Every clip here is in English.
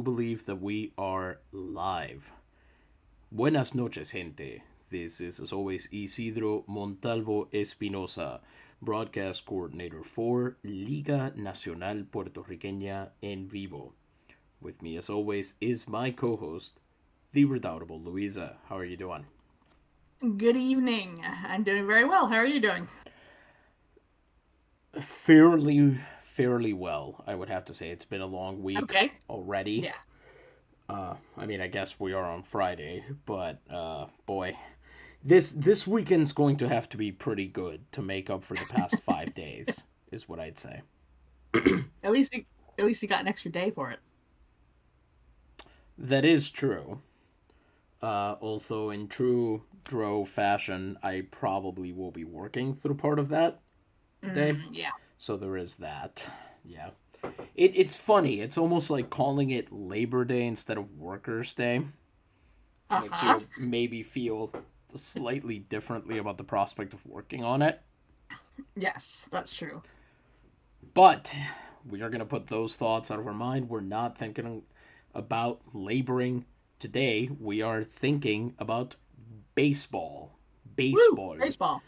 do believe that we are live. Buenas noches, gente. This is, as always, Isidro Montalvo Espinosa, broadcast coordinator for Liga Nacional Puertorriqueña en Vivo. With me, as always, is my co host, the redoubtable Luisa. How are you doing? Good evening. I'm doing very well. How are you doing? Fairly well, I would have to say. It's been a long week Okay. already. Yeah. I guess we are on Friday, but boy, this weekend's going to have to be pretty good to make up for the past 5 days, is what I'd say. At least you, at least you got an extra day for it. That is true. Although in true Dro fashion, I probably will be working through part of that day, Yeah. so there is that. Yeah, it's funny. It's almost like calling it Labor Day instead of Workers' Day. Makes Uh-huh. you maybe feel slightly differently about the prospect of working on it. Yes, that's true. But we are going to put those thoughts out of our mind. We're not thinking about laboring today. We are thinking about baseball. Woo! Baseball. Baseball.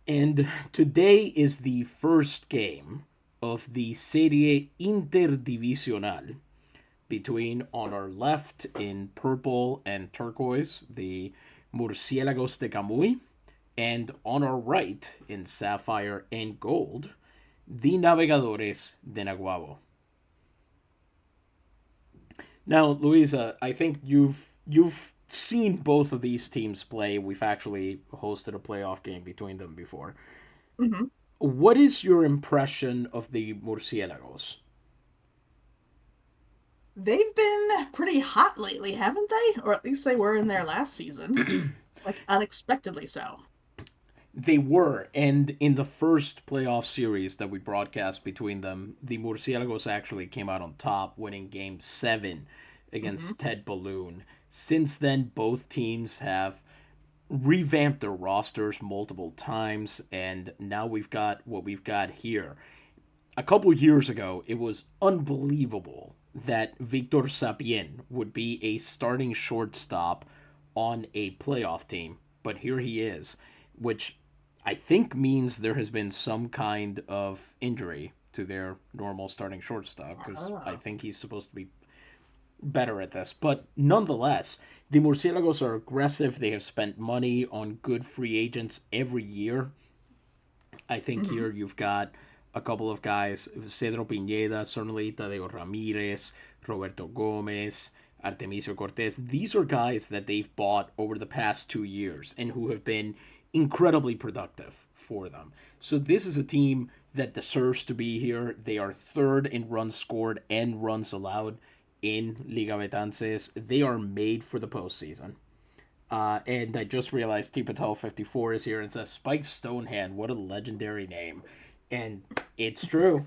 And today is the first game of the Serie Interdivisional between, on our left in purple and turquoise, the Murciélagos de Camuy, and on our right in sapphire and gold, the Navegadores de Naguabo. Now, Luisa, I think you've seen both of these teams play. We've actually hosted a playoff game between them before. hmm What is your impression of the Murciélagos? They've been pretty hot lately, haven't they? Or at least they were in their last season. Like unexpectedly so. They were, and in the first playoff series that we broadcast between them, the Murciélagos actually came out on top, winning Game 7 hmm against Ted Balloon. Since then, both teams have revamped their rosters multiple times, and now we've got what we've got here. A couple years ago, it was unbelievable that Victor Sapien would be a starting shortstop on a playoff team, but here he is, which I think means there has been some kind of injury to their normal starting shortstop because I Oh. think he's supposed to be better at this. But nonetheless, the Murciélagos are aggressive. They have spent money on good free agents every year. I think hmm here you've got a couple of guys, Cedro Pineda, certainly Tadeo Ramirez, Roberto Gomez, Artemisio Cortez. These are guys that they've bought over the past 2 years and who have been incredibly productive for them. So this is a team that deserves to be here. They are third in runs scored and runs allowed in Liga Betances. They are made for the postseason. And I just realized T Patel 54 is here and says Spike Stonehand. What a legendary name. And it's true.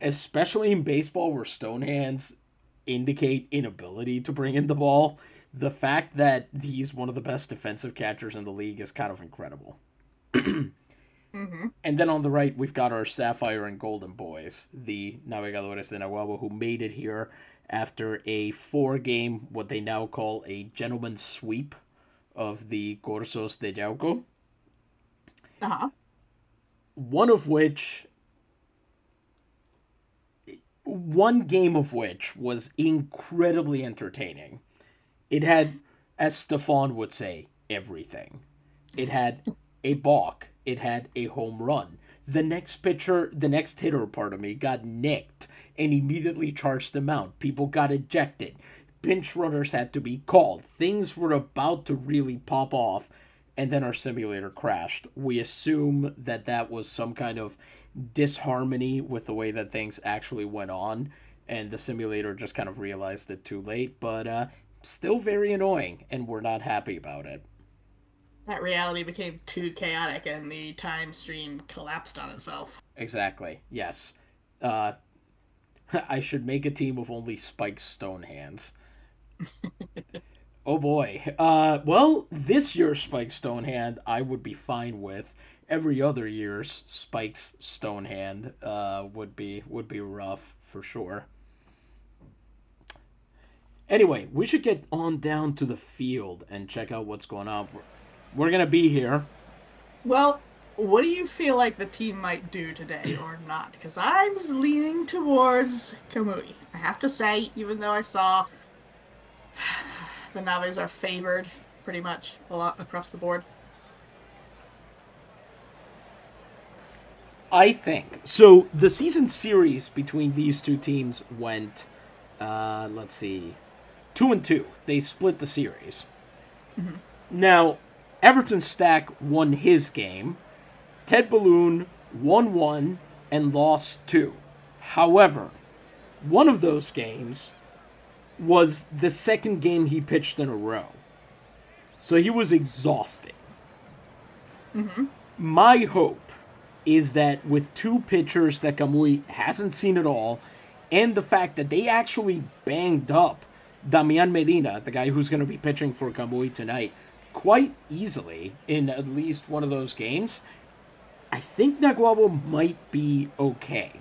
Especially in baseball where Stonehands indicate inability to bring in the ball. The fact that he's one of the best defensive catchers in the league is kind of incredible. hmm And then on the right, we've got our Sapphire and Golden Boys, the Navegadores de Naguabo, who made it here after a 4 game, what they now call a gentleman's sweep of the Corsos de Yauco, Uh-huh. one of which, one game of which was incredibly entertaining. It had, as Stefan would say, everything. It had a balk. It had a home run. The next hitter, pardon me, got nicked and immediately charged him out. People got ejected. Pinch runners had to be called. Things were about to really pop off, and then our simulator crashed. We assume that that was some kind of disharmony with the way that things actually went on, and the simulator just kind of realized it too late, but still very annoying, and we're not happy about it. That reality became too chaotic and the time stream collapsed on itself. Exactly, yes. Uh, I should make a team of only Spike Stonehands. Oh boy. Well, this year's Spike Stonehand I would be fine with. Every other year's Spike's Stonehand would be rough for sure. Anyway, we should get on down to the field and check out what's going on. We're going to be here. Well, what do you feel like the team might do today or not? Because I'm leaning towards Camuy. I have to say, even though I saw the Naves are favored pretty much a lot across the board. I think. So the season series between these two teams went, let's see, 2-2. They split the series. Mm-hmm. Now, Everton Stack won his game. Ted Balloon won one and lost two. However, one of those games was the second game he pitched in a row. So he was exhausted. Mm-hmm. My hope is that with two pitchers that Camuy hasn't seen at all, and the fact that they actually banged up Damián Medina, the guy who's going to be pitching for Camuy tonight, quite easily in at least one of those games, I think Naguabo might be okay.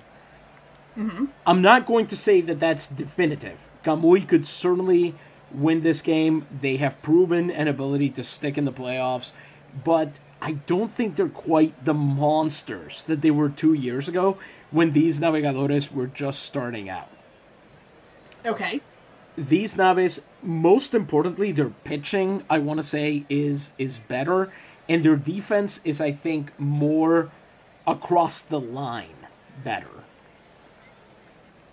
Mm-hmm. I'm not going to say that that's definitive. Camuy could certainly win this game. They have proven an ability to stick in the playoffs, but I don't think they're quite the monsters that they were 2 years ago when these Navegadores were just starting out. Okay. These Naves, most importantly, their pitching, I want to say, is better, and their defense is, I think, more across the line better.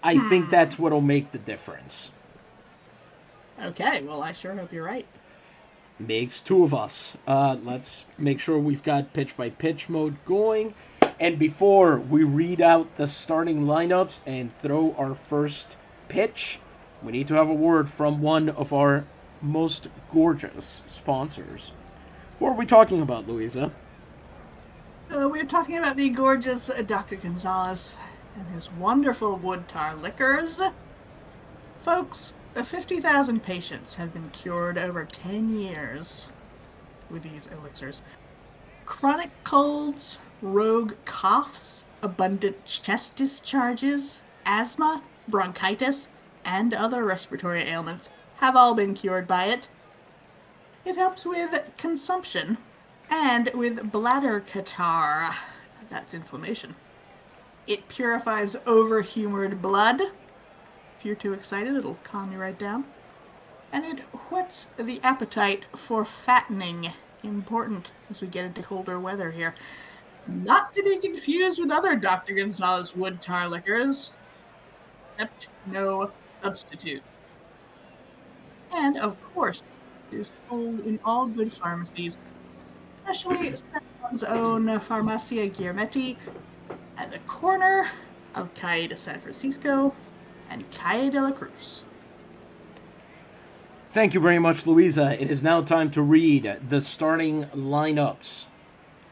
I think that's what'll make the difference. Okay, well, I sure hope you're right. Makes two of us. Let's make sure we've got pitch by pitch mode going. And before we read out the starting lineups and throw our first pitch, we need to have a word from one of our most gorgeous sponsors. What are we talking about, Louisa? We're talking about the gorgeous Dr. Gonzalez and his wonderful wood tar liquors. Folks, 50,000 patients have been cured over 10 years with these elixirs. Chronic colds, rogue coughs, abundant chest discharges, asthma, bronchitis, and other respiratory ailments have all been cured by it. It helps with consumption and with bladder catarrh. That's inflammation. It purifies overhumored blood. If you're too excited, it'll calm you right down. And it whets the appetite for fattening. Important as we get into colder weather here. Not to be confused with other Dr. Gonzalez wood tar liquors. Except no substitute. And, of course, it is sold in all good pharmacies, especially Sam's own Farmacia Guilhermetti at the corner of Calle de San Francisco and Calle de la Cruz. Thank you very much, Louisa. It is now time to read the starting lineups.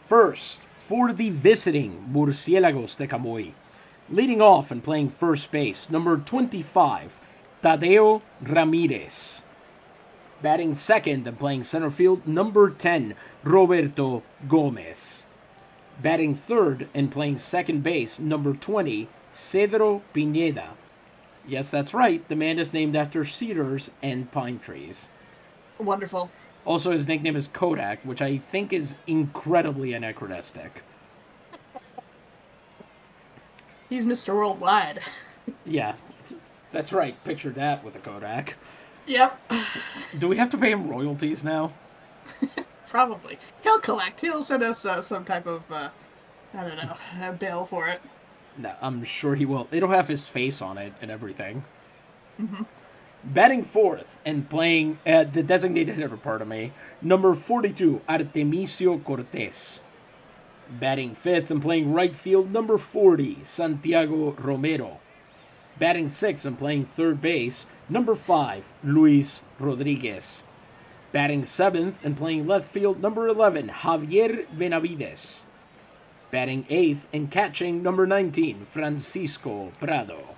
First, for the visiting Murciélagos de Camuy. Leading off and playing first base, number 25, Tadeo Ramirez. Batting second and playing center field, number 10, Roberto Gomez. Batting third and playing second base, number 20, Cedro Pineda. Yes, that's right. The man is named after cedars and pine trees. Wonderful. Also, his nickname is Kodak, which I think is incredibly anachronistic. He's Mr. Worldwide. Yeah, that's right. Picture that with a Kodak. Yep. Do we have to pay him royalties now? Probably. He'll collect. He'll send us some type of, I don't know, a bill for it. No, I'm sure he will. It'll have his face on it and everything. Mm-hmm. Batting fourth and playing the designated hitter, pardon me, number 42, Artemisio Cortez. Batting fifth and playing right field, number 40, Santiago Romero. Batting sixth and playing third base, number 5, Luis Rodriguez. Batting seventh and playing left field, number 11, Javier Benavides. Batting eighth and catching, number 19, Francisco Prado.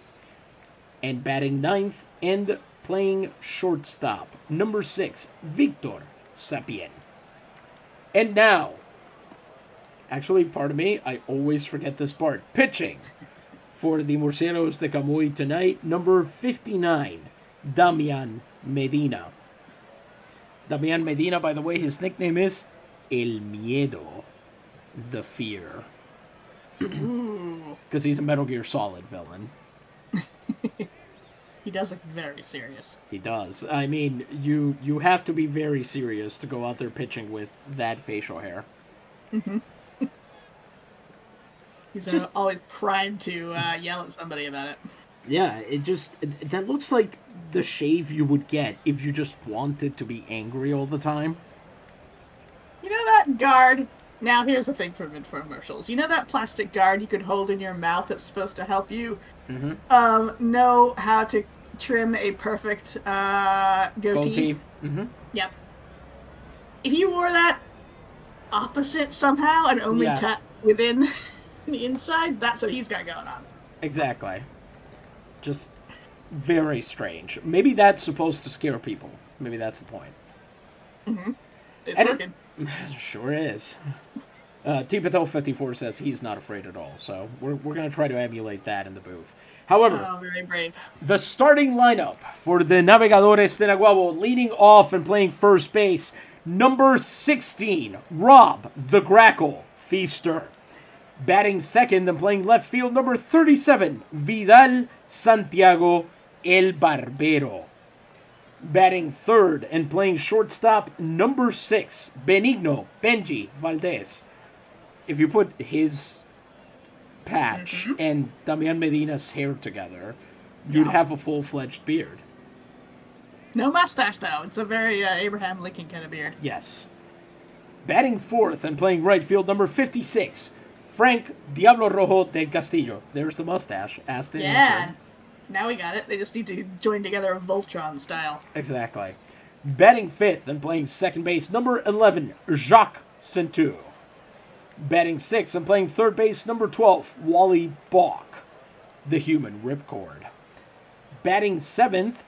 And batting ninth and playing shortstop, number 6, Victor Sapien. And now, actually, pardon me, I always forget this part. Pitching for the Murciélagos de Camuy tonight, number 59, Damián Medina. Damián Medina, by the way, his nickname is El Miedo, the Fear. Because he's a Metal Gear Solid villain. He does look very serious. He does. I mean, you have to be very serious to go out there pitching with that facial hair. He's always primed to yell at somebody about it. Yeah, that looks like the shave you would get if you just wanted to be angry all the time. You know that guard? Now here's the thing from infomercials. You know that plastic guard you could hold in your mouth that's supposed to help you know how to trim a perfect goatee? Yep. If you wore that opposite somehow and only cut within the inside, that's what he's got going on. Exactly. Just very strange. Maybe that's supposed to scare people. Maybe that's the point. It's working. Sure is. T-Patel54 says he's not afraid at all, so we're going to try to emulate that in the booth. However, very brave. The starting lineup for the Navegadores de Naguabo, leading off and playing first base, number 16, Rob the Grackle Feaster. Batting second and playing left field, number 37, Vidal Santiago El Barbero. Batting third and playing shortstop, number 6, Benigno Benji Valdez. If you put his patch and Damián Medina's hair together, you'd have a full-fledged beard. No mustache, though. It's a very Abraham Lincoln kind of beard. Yes. Batting fourth and playing right field, number 56, Frank Diablo Rojo del Castillo. There's the mustache. Asked it. Yeah. Now we got it. They just need to join together Voltron style. Exactly. Batting fifth and playing second base, number 11, Jacques Centu. Batting sixth and playing third base, number 12, Wally Balk, the human ripcord. Batting seventh,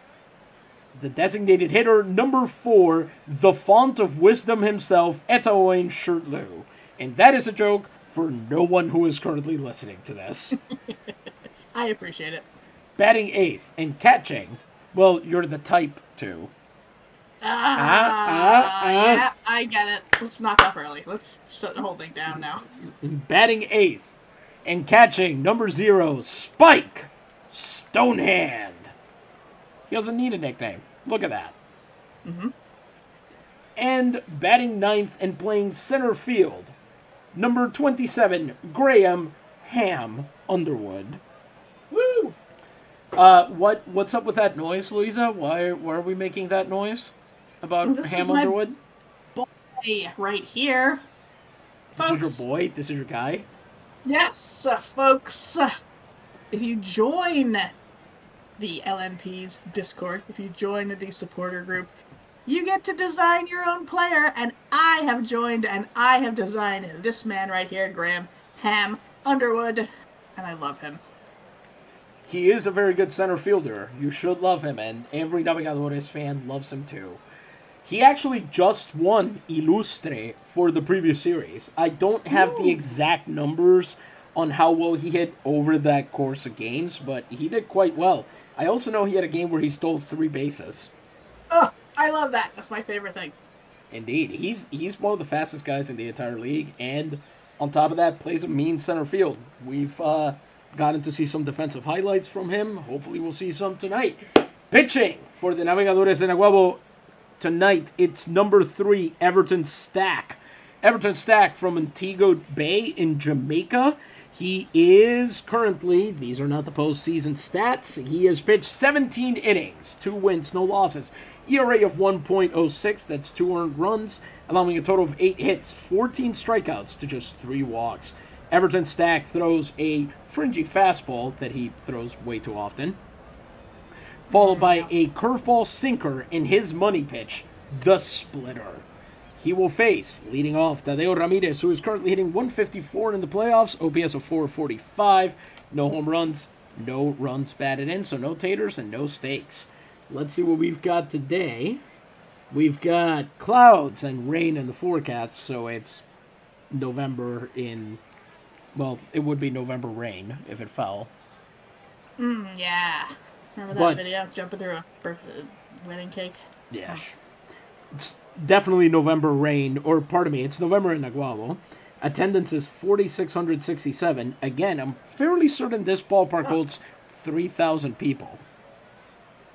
the designated hitter, number 4, the font of wisdom himself, Etaoin Shirtlu. And that is a joke for no one who is currently listening to this. I appreciate it. Batting eighth and catching, well, you're the type to. Yeah, I get it. Let's knock off early. Let's shut the whole thing down now. Batting eighth and catching, number 0, Spike Stonehand. He doesn't need a nickname. Look at that. And batting ninth and playing center field, number 27, Graham Ham Underwood. Woo! What's up with that noise, Louisa? Why are we making that noise about Ham Underwood? Boy, right here, folks. This is your boy. This is your guy. Yes, folks. If you join the LNP's Discord, if you join the supporter group, you get to design your own player. And I have joined and I have designed this man right here, Graham Ham Underwood, and I love him. He is a very good center fielder. You should love him, and every Navegadores fan loves him too. He actually just won Ilustre for the previous series. I don't have the exact numbers on how well he hit over that course of games, but he did quite well. I also know he had a game where he stole 3 bases. Oh, I love that. That's my favorite thing. Indeed. He's one of the fastest guys in the entire league, and on top of that, plays a mean center field. We've gotten to see some defensive highlights from him. Hopefully we'll see some tonight. Pitching for the Navegadores de Naguabo tonight, it's number 3, Everton Stack. Everton Stack from Montego Bay in Jamaica. He is currently, these are not the postseason stats, he has pitched 17 innings, 2 wins, no losses. ERA of 1.06, that's 2 earned runs, allowing a total of 8 hits, 14 strikeouts to just 3 walks. Everton Stack throws a fringy fastball that he throws way too often, followed by a curveball sinker in his money pitch, the splitter. He will face, leading off, Tadeo Ramirez, who is currently hitting 154 in the playoffs, OPS of 445, no home runs, no runs batted in, so no taters and no stakes. Let's see what we've got today. We've got clouds and rain in the forecast, so it's November in, well, it would be November rain if it fell. Yeah. Remember that video? Jumping through a wedding cake? Yeah. It's definitely November rain, or pardon me, it's November in Naguabo. Attendance is 4,667. Again, I'm fairly certain this ballpark holds 3,000 people.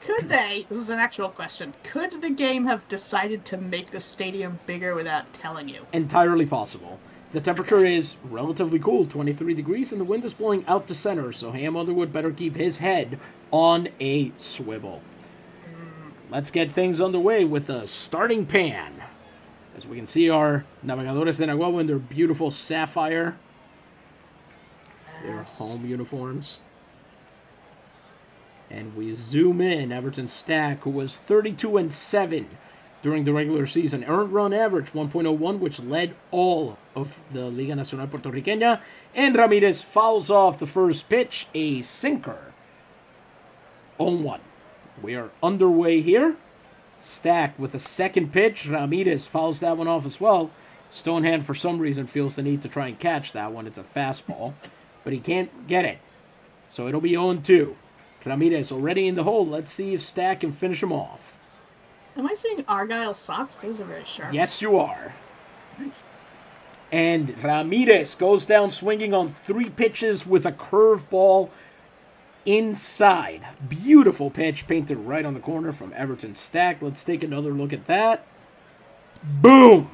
Could they, this is an actual question, could the game have decided to make the stadium bigger without telling you? Entirely possible. The temperature is relatively cool, 23 degrees, and the wind is blowing out to center, so Ham Underwood better keep his head on a swivel. Let's get things underway with a starting pan. As we can see our Navegadores de Naguabo in their beautiful sapphire, their home uniforms. And we zoom in. Everton Stack, who was 32-7 during the regular season. Earned run average 1.01, which led all of the Liga Nacional Puertorriqueña. And Ramirez fouls off the first pitch, a sinker. 0-1. We are underway here. Stack with a second pitch. Ramirez fouls that one off as well. Stonehand, for some reason, feels the need to try and catch that one. It's a fastball, but he can't get it. So it'll be 0-2. Ramirez already in the hole. Let's see if Stack can finish him off. Am I seeing Argyle socks? Those are very sharp. Yes, you are. Nice. And Ramirez goes down swinging on 3 pitches with a curveball inside. Beautiful pitch painted right on the corner from Everton Stack. Let's take another look at that. Boom!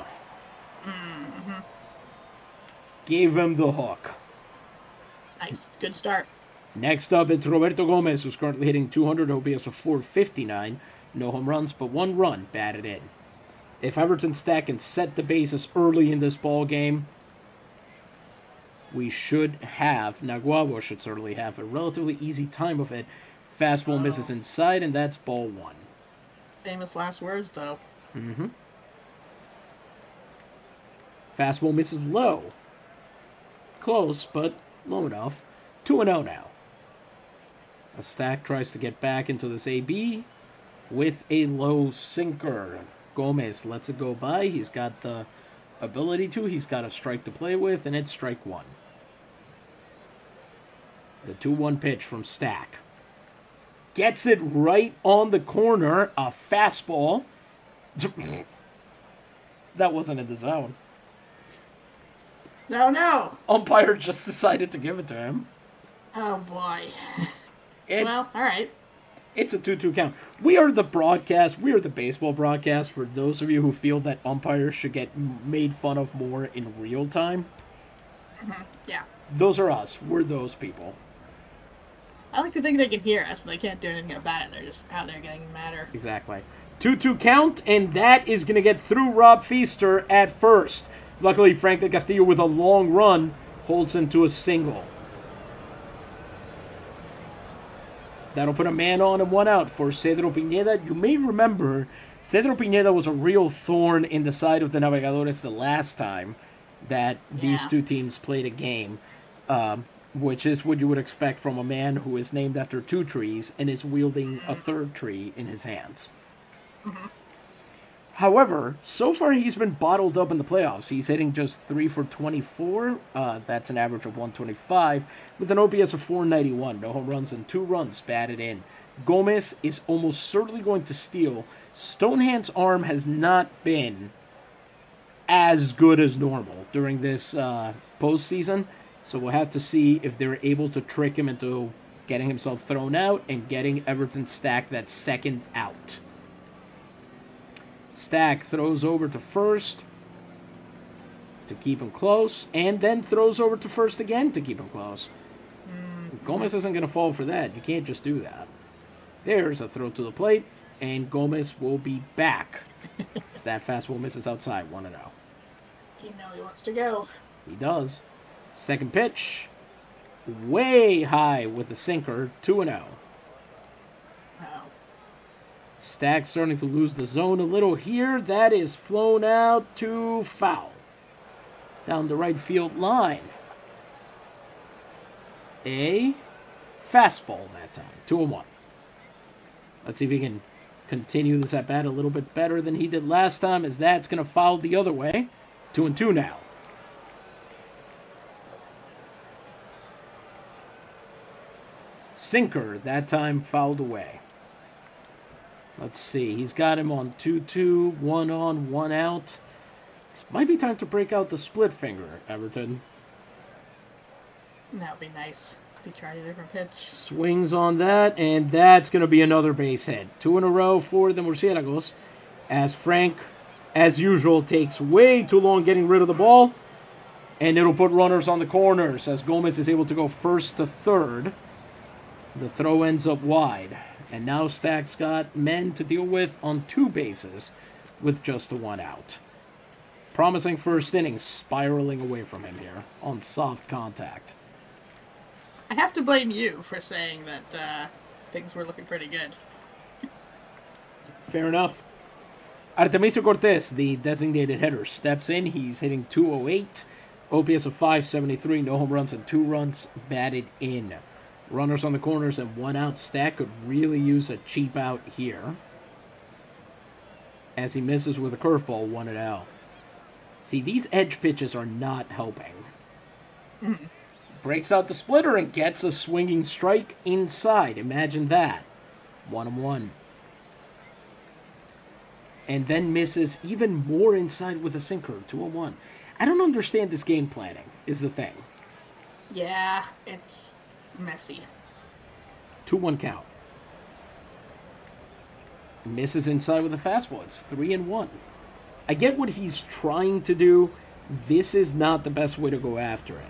Mm-hmm. Gave him the hook. Nice. Good start. Next up, it's Roberto Gomez, who's currently hitting 200, OPS of 459. No home runs, but 1 run batted in. If Everton Stack can set the bases early in this ball game, we should have, Naguabo should certainly have, a relatively easy time of it. Fastball misses inside, and that's ball 1. Famous last words, though. Mm-hmm. Fastball misses low. Close, but low enough. 2-0 now. A Stack tries to get back into this AB with a low sinker. Gomez lets it go by. He's got the ability to. He's got a strike to play with, and it's strike 1. The 2-1 pitch from Stack. Gets it right on the corner. A fastball. That wasn't in the zone. No. Umpire just decided to give it to him. Oh, boy. Well, all right. It's a 2-2 count. We are the broadcast. We are the baseball broadcast for those of you who feel that umpires should get made fun of more in real time. Mm-hmm. Yeah. Those are us. We're those people. I like to think they can hear us and they can't do anything about it. They're just out there getting madder. Exactly. 2-2 count, and that is going to get through Rob Feaster at first. Luckily, Franklin Castillo with a long run holds him to a single. That'll put a man on and 1 out for Cedro Pineda. You may remember, Cedro Pineda was a real thorn in the side of the Navegadores the last time that these two teams played a game, which is what you would expect from a man who is named after 2 trees and is wielding a 3rd tree in his hands. Mm-hmm. However, so far he's been bottled up in the playoffs. He's hitting just 3 for 24. That's an average of 125 with an OPS of 491. No home runs and 2 runs batted in. Gomez is almost certainly going to steal. Stonehand's arm has not been as good as normal during this postseason. So we'll have to see if they're able to trick him into getting himself thrown out and getting Everton Stack that second out. Stack throws over to first to keep him close, and then throws over to first again to keep him close. Gomez isn't going to fall for that. You can't just do that. There's a throw to the plate, and Gomez will be back. That fastball misses outside, 1-0. You know he wants to go. He does. Second pitch, way high with the sinker, 2-0. Stack starting to lose the zone a little here. That is flown out to foul. Down the right field line. A fastball that time. 2-1. Let's see if he can continue this at bat a little bit better than he did last time, as that's going to foul the other way. 2-2 now. sinker, that time fouled away. Let's see. He's got him on 2-2, 1 on, 1 out. This might be time to break out the split finger, Everton. That would be nice if he tried a different pitch. Swings on that, and that's going to be another base hit. 2 in a row for the Murciélagos, as Frank, as usual, takes way too long getting rid of the ball, and it'll put runners on the corners as Gomez is able to go first to third. The throw ends up wide, and now Stack's got men to deal with on 2 bases with just the 1 out. Promising first inning, spiraling away from him here on soft contact. I have to blame you for saying that things were looking pretty good. Fair enough. Artemisio Cortés, the designated hitter, steps in. He's hitting .208, OPS of 573, no home runs and 2 runs batted in. Runners on the corners and 1 out. Stack could really use a cheap out here, as he misses with a curveball, 1-0. See, these edge pitches are not helping. Breaks out the splitter and gets a swinging strike inside. Imagine that. 1-1. And then misses even more inside with a sinker. 2-1. I don't understand this game planning, is the thing. Yeah, it's messy. 2-1 count. Misses inside with a fastball. It's 3-1. I get what he's trying to do. This is not the best way to go after it.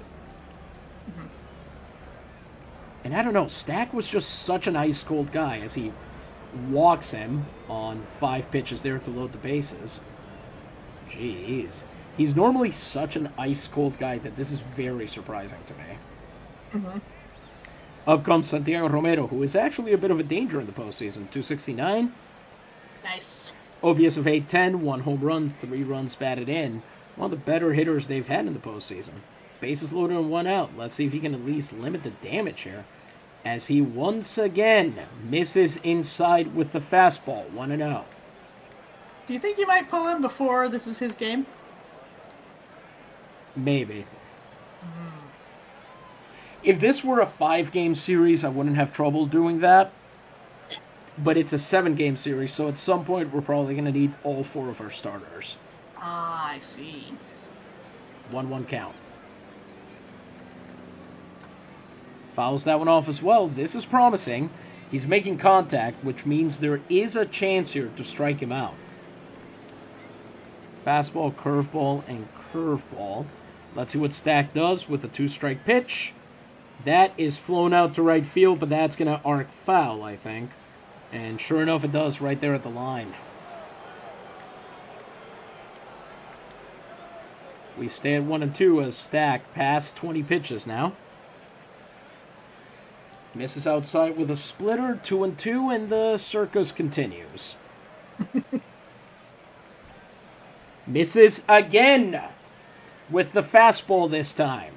And I don't know, Stack was just such an ice-cold guy as he walks him on 5 pitches there to load the bases. Jeez. He's normally such an ice-cold guy that this is very surprising to me. Up comes Santiago Romero, who is actually a bit of a danger in the postseason. 269. Nice. OPS of 810, 1 home run, 3 runs batted in. One of the better hitters they've had in the postseason. Bases loaded and 1 out. Let's see if he can at least limit the damage here, as he once again misses inside with the fastball. 1-0. Do you think you might pull him before this is his game? Maybe. If this were a 5-game series, I wouldn't have trouble doing that. But it's a 7-game series, so at some point we're probably going to need all 4 of our starters. Ah, I see. 1-1 count. Fouls that one off as well. This is promising. He's making contact, which means there is a chance here to strike him out. Fastball, curveball, and curveball. Let's see what Stack does with a 2-strike pitch. That is flown out to right field, but that's going to arc foul, I think. And sure enough, it does right there at the line. We stay at 1-2 as Stack past 20 pitches now. Misses outside with a splitter, 2-2, and the circus continues. Misses again with the fastball this time.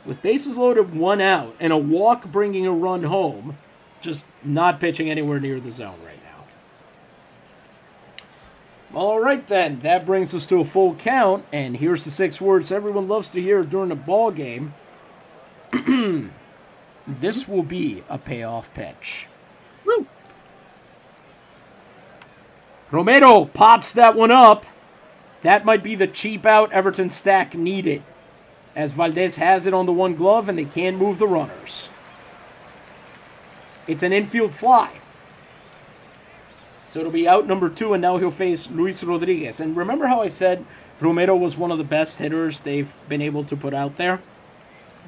With bases loaded, 1 out, and a walk bringing a run home, just not pitching anywhere near the zone right now. All right, then. That brings us to a full count, and here's the 6 words everyone loves to hear during a ball game. This will be a payoff pitch. Woo! Romero pops that one up. That might be the cheap out Everton Stack needed, as Valdez has it on the 1 glove and they can't move the runners. It's an infield fly. So it'll be out number 2, and now he'll face Luis Rodriguez. And remember how I said Romero was one of the best hitters they've been able to put out there?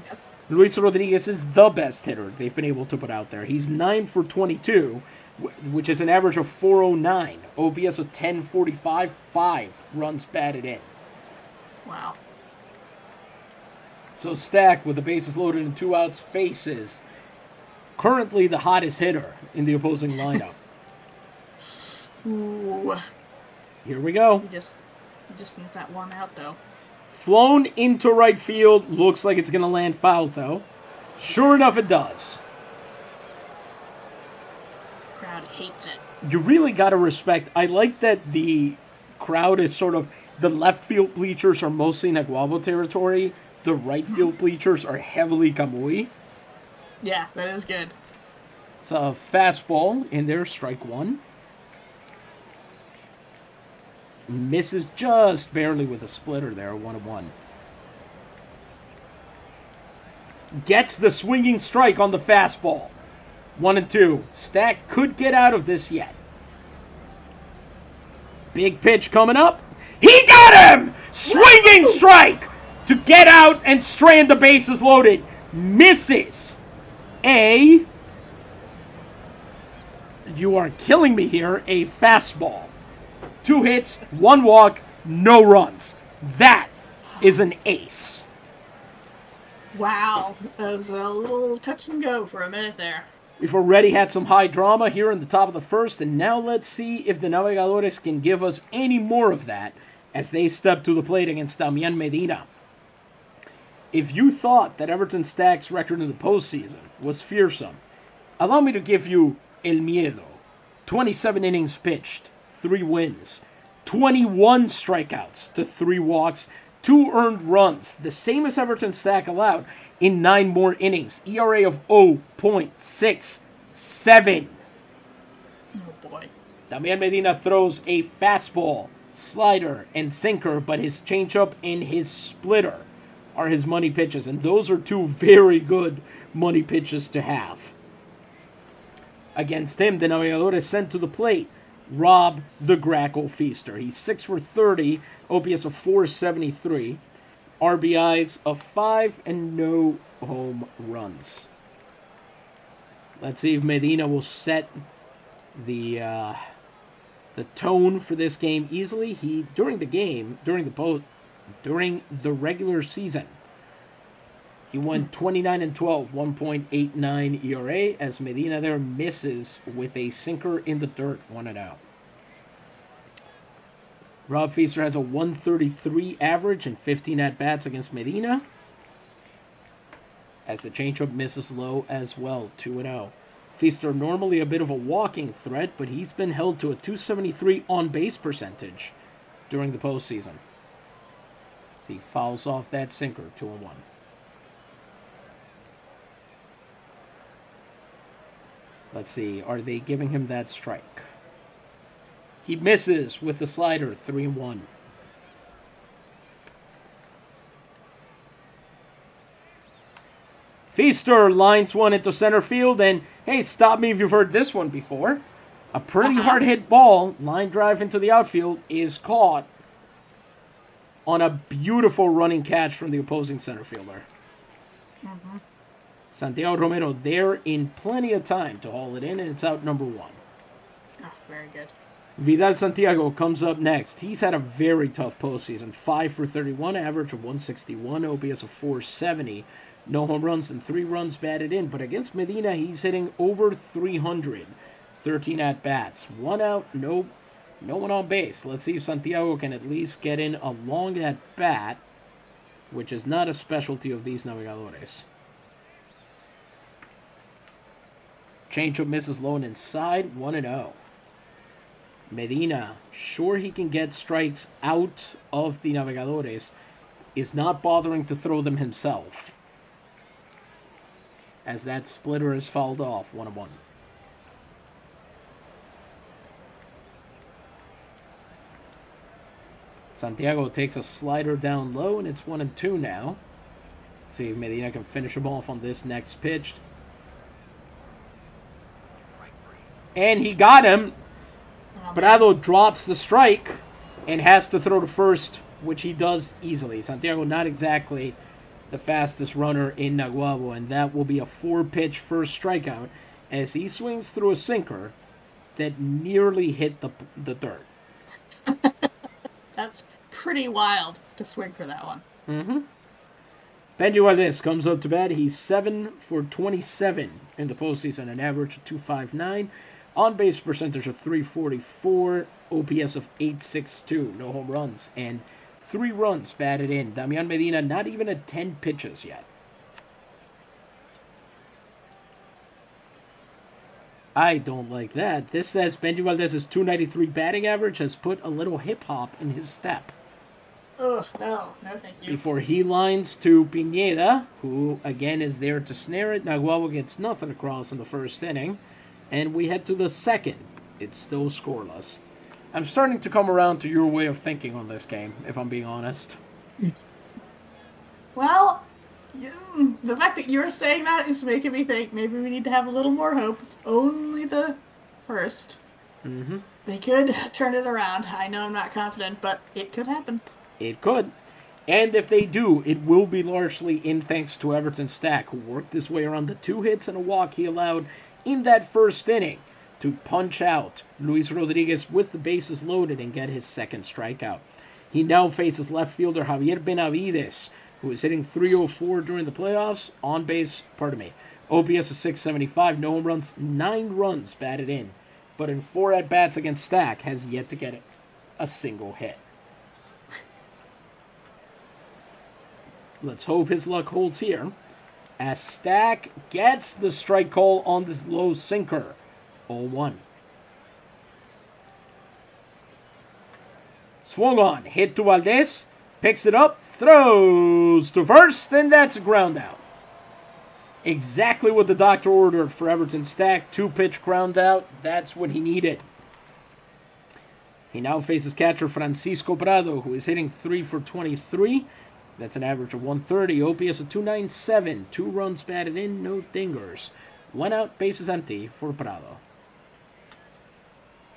Yes. Luis Rodriguez is the best hitter they've been able to put out there. He's 9 for 22, which is an average of 409. OPS of 1045, 5 runs batted in. Wow. So Stack, with the bases loaded and 2 outs, faces currently the hottest hitter in the opposing lineup. Ooh. Here we go. He just needs that 1 out, though. Flown into right field. Looks like it's going to land foul, though. Sure enough, it does. Crowd hates it. You really got to respect. I like that the crowd is sort of... The left field bleachers are mostly Naguabo territory. The right field bleachers are heavily Camuy. Yeah, that is good. It's a fastball in there, strike one. Misses just barely with a splitter there, 1-1. Gets the swinging strike on the fastball. 1-2. Stack could get out of this yet. Big pitch coming up. He got him! Swinging strike to get out and strand the bases loaded. Misses. You are killing me here. A fastball. 2 hits, 1 walk, no runs. That is an ace. Wow, that was a little touch and go for a minute there. We've already had some high drama here in the top of the first, and now let's see if the Navegadores can give us any more of that as they step to the plate against Damián Medina. If you thought that Everton Stack's record in the postseason was fearsome, allow me to give you El Miedo. 27 innings pitched, 3 wins, 21 strikeouts to 3 walks, 2 earned runs, the same as Everton Stack allowed in 9 more innings. ERA of 0.67. Oh boy. Damián Medina throws a fastball, slider, and sinker, but his changeup and his splitter are his money pitches, and those are 2 very good money pitches to have. Against him, the Navegadores sent to the plate Rob the Grackle Feaster. He's 6 for 30, OPS of 473, RBIs of 5, and no home runs. Let's see if Medina will set the tone for this game easily. During the regular season, he went 29-12, 1.89 ERA, as Medina there misses with a sinker in the dirt, 1-0. Rob Feaster has a 133 average and 15 at-bats against Medina, as the changeup misses low as well, 2-0. Feaster normally a bit of a walking threat, but he's been held to a 273 on-base percentage during the postseason. As he fouls off that sinker, 2-1. Let's see, are they giving him that strike? He misses with the slider, 3-1. Feaster lines one into center field, and hey, stop me if you've heard this one before. A pretty hard hit ball, line drive into the outfield, is caught on a beautiful running catch from the opposing center fielder. Mm-hmm. Santiago Romero there in plenty of time to haul it in, and it's out number 1. Oh, very good. Vidal Santiago comes up next. He's had a very tough postseason. 5 for 31, average of 161, OPS of 470. No home runs and 3 runs batted in. But against Medina, he's hitting over 300. 13 at-bats. 1 out, no one on base. Let's see if Santiago can at least get in a long at-bat, which is not a specialty of these Navegadores. Changeup misses low and inside, 1-0. Medina, sure he can get strikes out of the Navegadores, is not bothering to throw them himself, as that splitter is fouled off, 1-1. Santiago takes a slider down low, and it's 1-2 now. Let's see if Medina can finish him off on this next pitch. And he got him. Prado drops the strike and has to throw to first, which he does easily. Santiago not exactly the fastest runner in Naguabo, and that will be a 4-pitch first strikeout as he swings through a sinker that nearly hit the dirt. That's pretty wild to swing for that one. Mm-hmm. Benji Valdez comes up to bat. He's 7 for 27 in the postseason, an average of 259. On-base percentage of 344, OPS of 862, no home runs, and 3 runs batted in. Damián Medina not even at 10 pitches yet. I don't like that. This says Benji Valdez's 293 batting average has put a little hip-hop in his step. Ugh, no, thank you. Before he lines to Pineda, who again is there to snare it. Naguabo gets nothing across in the first inning. And we head to the second. It's still scoreless. I'm starting to come around to your way of thinking on this game, if I'm being honest. Well, the fact that you're saying that is making me think maybe we need to have a little more hope. It's only the first. Mm-hmm. They could turn it around. I know I'm not confident, but it could happen. It could. And if they do, it will be largely in thanks to Everton Stack, who worked his way around the 2 hits and a walk he allowed in that first inning to punch out Luis Rodriguez with the bases loaded and get his second strikeout. He now faces left fielder Javier Benavides, who is hitting .304 during the playoffs. OPS is 675, no home runs, 9 runs batted in. But in 4 at-bats against Stack, has yet to get a single hit. Let's hope his luck holds here, as Stack gets the strike call on this low sinker. 0-1. Swung on, hit to Valdez, picks it up, throws to first, and that's a ground out. Exactly what the doctor ordered for Everton Stack. 2-pitch ground out. That's what he needed. He now faces catcher Francisco Prado, who is hitting 3 for 23. That's an average of 130. OPS of 297. 2 runs batted in, no dingers. 1 out, bases empty for Prado.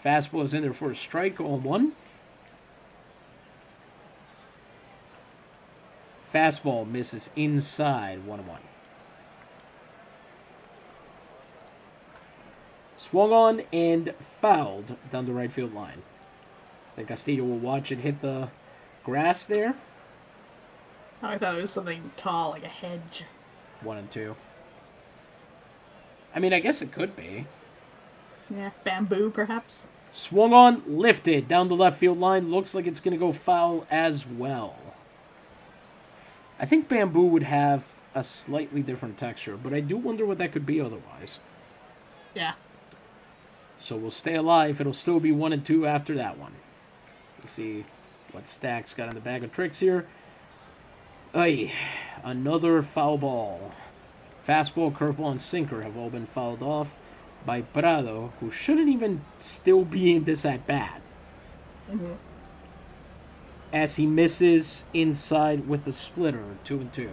Fastball is in there for a strike, 0-1. Fastball misses inside, 1-1. Swung on and fouled down the right field line. The Castillo will watch it hit the grass there. Oh, I thought it was something tall, like a hedge. 1-2. I mean, I guess it could be. Yeah, bamboo, perhaps. Swung on, lifted down the left field line. Looks like it's going to go foul as well. I think bamboo would have a slightly different texture, but I do wonder what that could be otherwise. Yeah. So we'll stay alive. It'll still be 1-2 after that one. Let's see what Stack's got in the bag of tricks here. Ay, another foul ball. Fastball, curveball, and sinker have all been fouled off by Prado, who shouldn't even still be in this at-bat. Mm-hmm. As he misses inside with the splitter, 2-2.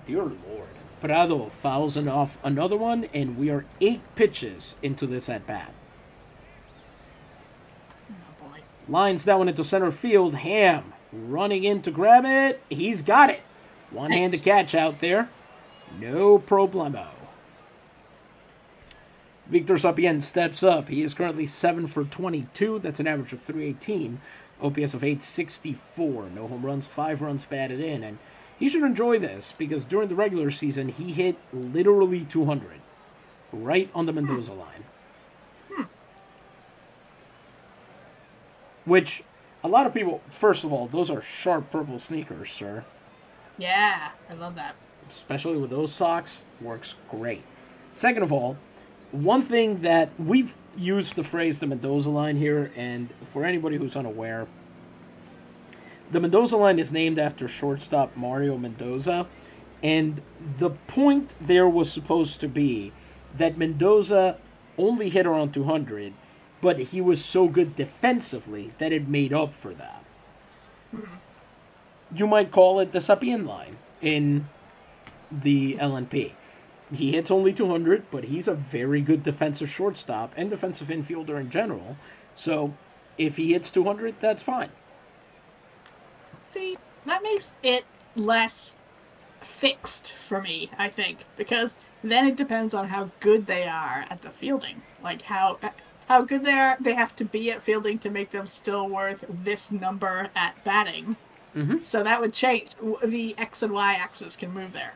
Dear Lord. Prado fouls off another one, and we are 8 pitches into this at-bat. Oh, boy. Lines that one into center field. Ham running in to grab it. He's got it. One-handed catch out there. No problemo. Victor Sapien steps up. He is currently 7 for 22. That's an average of 318. OPS of 864. No home runs, 5 runs batted in. And he should enjoy this because during the regular season, he hit literally 200. Right on the Mendoza line. Which, a lot of people, first of all, those are sharp purple sneakers, sir. Yeah, I love that. Especially with those socks, works great. Second of all, one thing that we've used the phrase the Mendoza line here, and for anybody who's unaware, the Mendoza line is named after shortstop Mario Mendoza, and the point there was supposed to be that Mendoza only hit around 200, but he was so good defensively that it made up for that. You might call it the Sapien line in the LNP. He hits only 200, but he's a very good defensive shortstop and defensive infielder in general. So if he hits 200, that's fine. See, that makes it less fixed for me, I think, because then it depends on how good they are at the fielding. Like how good they are, they have to be at fielding to make them still worth this number at batting. Mm-hmm. So that would change. The X and Y axis can move there.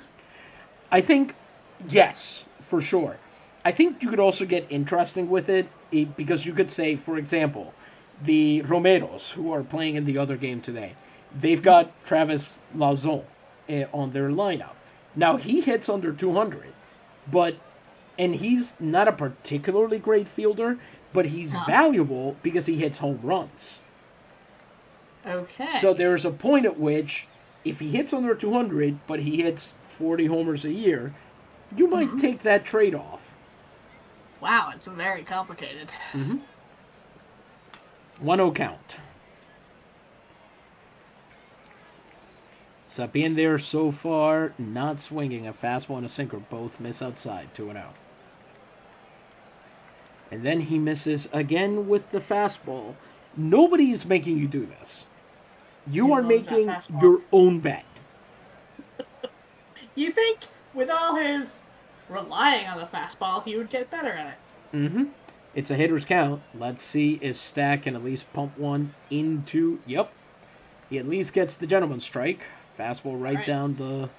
I think, yes, for sure. I think you could also get interesting with it because you could say, for example, the Romeros, who are playing in the other game today, they've got Travis Lauzon on their lineup. Now, he hits under 200, and he's not a particularly great fielder, but he's valuable because he hits home runs. Okay. So there's a point at which, if he hits under 200, but he hits 40 homers a year, you might take that trade-off. Wow, it's very complicated. 1-0 count. Sapien there so far, not swinging. A fastball and a sinker both miss outside, 2-0. And then he misses again with the fastball. Nobody is making you do this. You are making your own bet. You think with all his relying on the fastball, he would get better at it? It's a hitter's count. Let's see if Stack can at least pump one into... Yep. He at least gets the gentleman's strike. Fastball right down the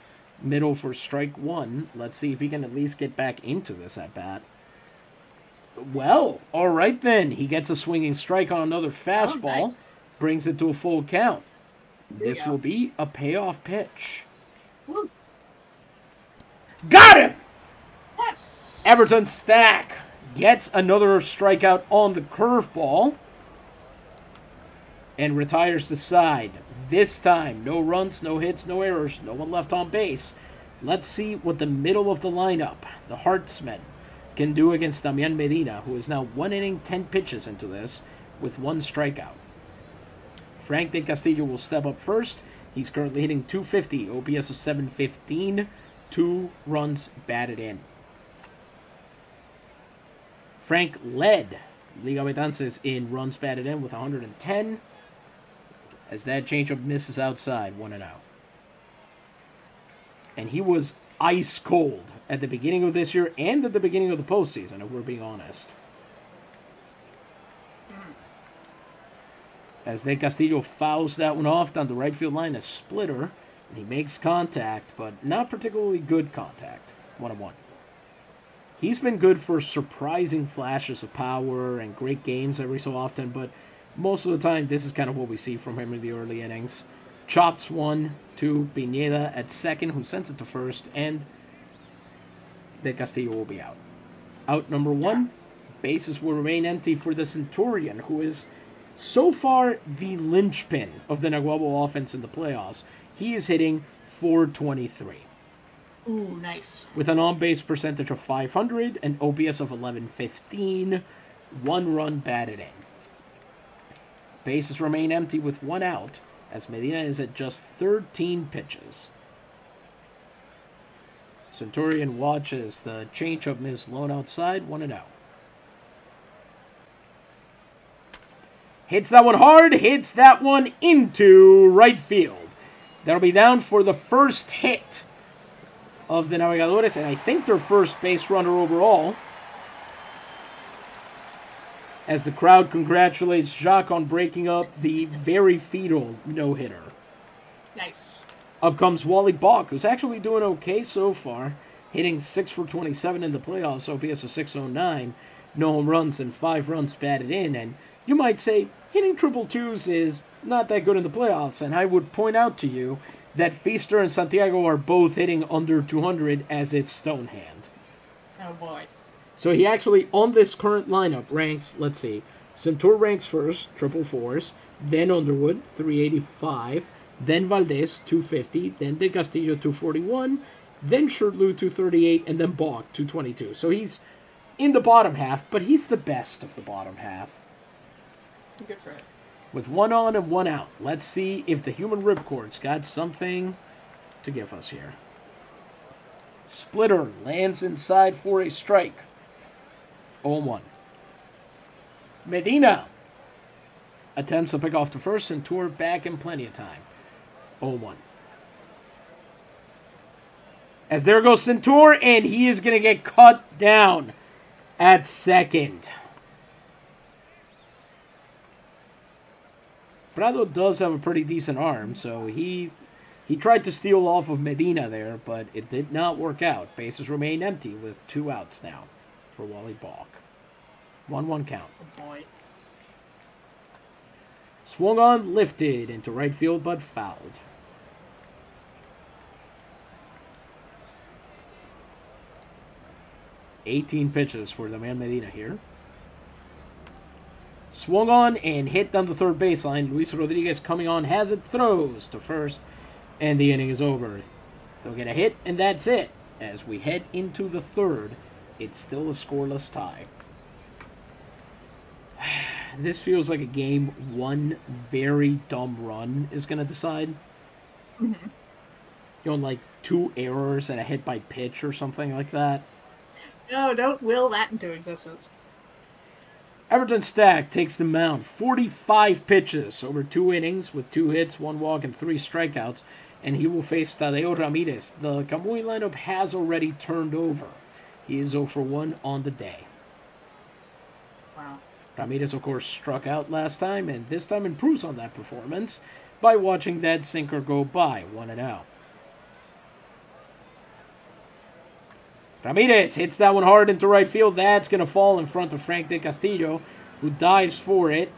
middle for strike one. Let's see if he can at least get back into this at-bat. Well, all right then. He gets a swinging strike on another fastball. Nice. Brings it to a full count. This will be a payoff pitch. Woo. Got him! Yes! Everton Stack gets another strikeout on the curveball and retires the side. This time, no runs, no hits, no errors, no one left on base. Let's see what the middle of the lineup, the Heartsmen, can do against Damián Medina, who is now 1 inning, 10 pitches into this, with 1 strikeout. Frank de Castillo will step up first. He's currently hitting .250, OPS of 715, 2 runs batted in. Frank led Liga Betances in runs batted in with 110, as that changeup misses outside, 1-0. And he was ice cold at the beginning of this year and at the beginning of the postseason, if we're being honest. As De Castillo fouls that one off down the right field line, a splitter, and he makes contact, but not particularly good contact. 1-1. He's been good for surprising flashes of power and great games every so often, but most of the time this is kind of what we see from him in the early innings. Chops one to Pineda at second, who sends it to first, and De Castillo will be out. Out number 1, bases will remain empty for the Centurion, who is so far the linchpin of the Naguabo offense in the playoffs. He is hitting .423. Ooh, nice. With an on-base percentage of .500, an OPS of 1115, 1 run batted in. Bases remain empty with 1 out, as Medina is at just 13 pitches. Centurion watches the changeup miss low outside, 1-0. Hits that one hard, hits that one into right field. That'll be down for the first hit of the Navegadores, and I think their first base runner overall. As the crowd congratulates Jacques on breaking up the very fetal no-hitter. Nice. Up comes Wally Balk, who's actually doing okay so far, hitting 6 for 27 in the playoffs, OPS of 609, no home runs and 5 runs batted in, and you might say hitting triple twos is not that good in the playoffs, and I would point out to you that Feaster and Santiago are both hitting under 200 as its stone hand. Oh boy. So he actually, on this current lineup, ranks, let's see, Centur ranks first, triple fours, then Underwood, 385, then Valdez, 250, then De Castillo, 241, then Shirtlew, 238, and then Balk, 222. So he's in the bottom half, but he's the best of the bottom half. Good for it. With 1 on and 1 out, let's see if the human ripcord's got something to give us here. Splitter lands inside for a strike. 0-1. Medina attempts to pick off the first and Tour back in plenty of time. 0-1. As there goes Centur, and he is going to get cut down at second. Prado does have a pretty decent arm, so he tried to steal off of Medina there, but it did not work out. Bases remain empty with 2 outs now for Wally Balk. 1-1 count. Oh boy. Swung on, lifted into right field, but fouled. .18 pitches for Damián Medina here. Swung on and hit down the third baseline. Luis Rodriguez coming on, has it, throws to first, and the inning is over. They'll get a hit, and that's it. As we head into the third, it's still a scoreless tie. This feels like a game one very dumb run is going to decide. Mm-hmm. You know, like 2 errors and a hit by pitch or something like that. No, don't will that into existence. Everton Stack takes the mound. 45 pitches over 2 innings with 2 hits, 1 walk, and 3 strikeouts. And he will face Tadeo Ramirez. The Camuy lineup has already turned over. He is 0 for 1 on the day. Wow. Ramirez, of course, struck out last time, and this time improves on that performance by watching that sinker go by, 1-0. Ramirez hits that one hard into right field. That's going to fall in front of Frank de Castillo, who dives for it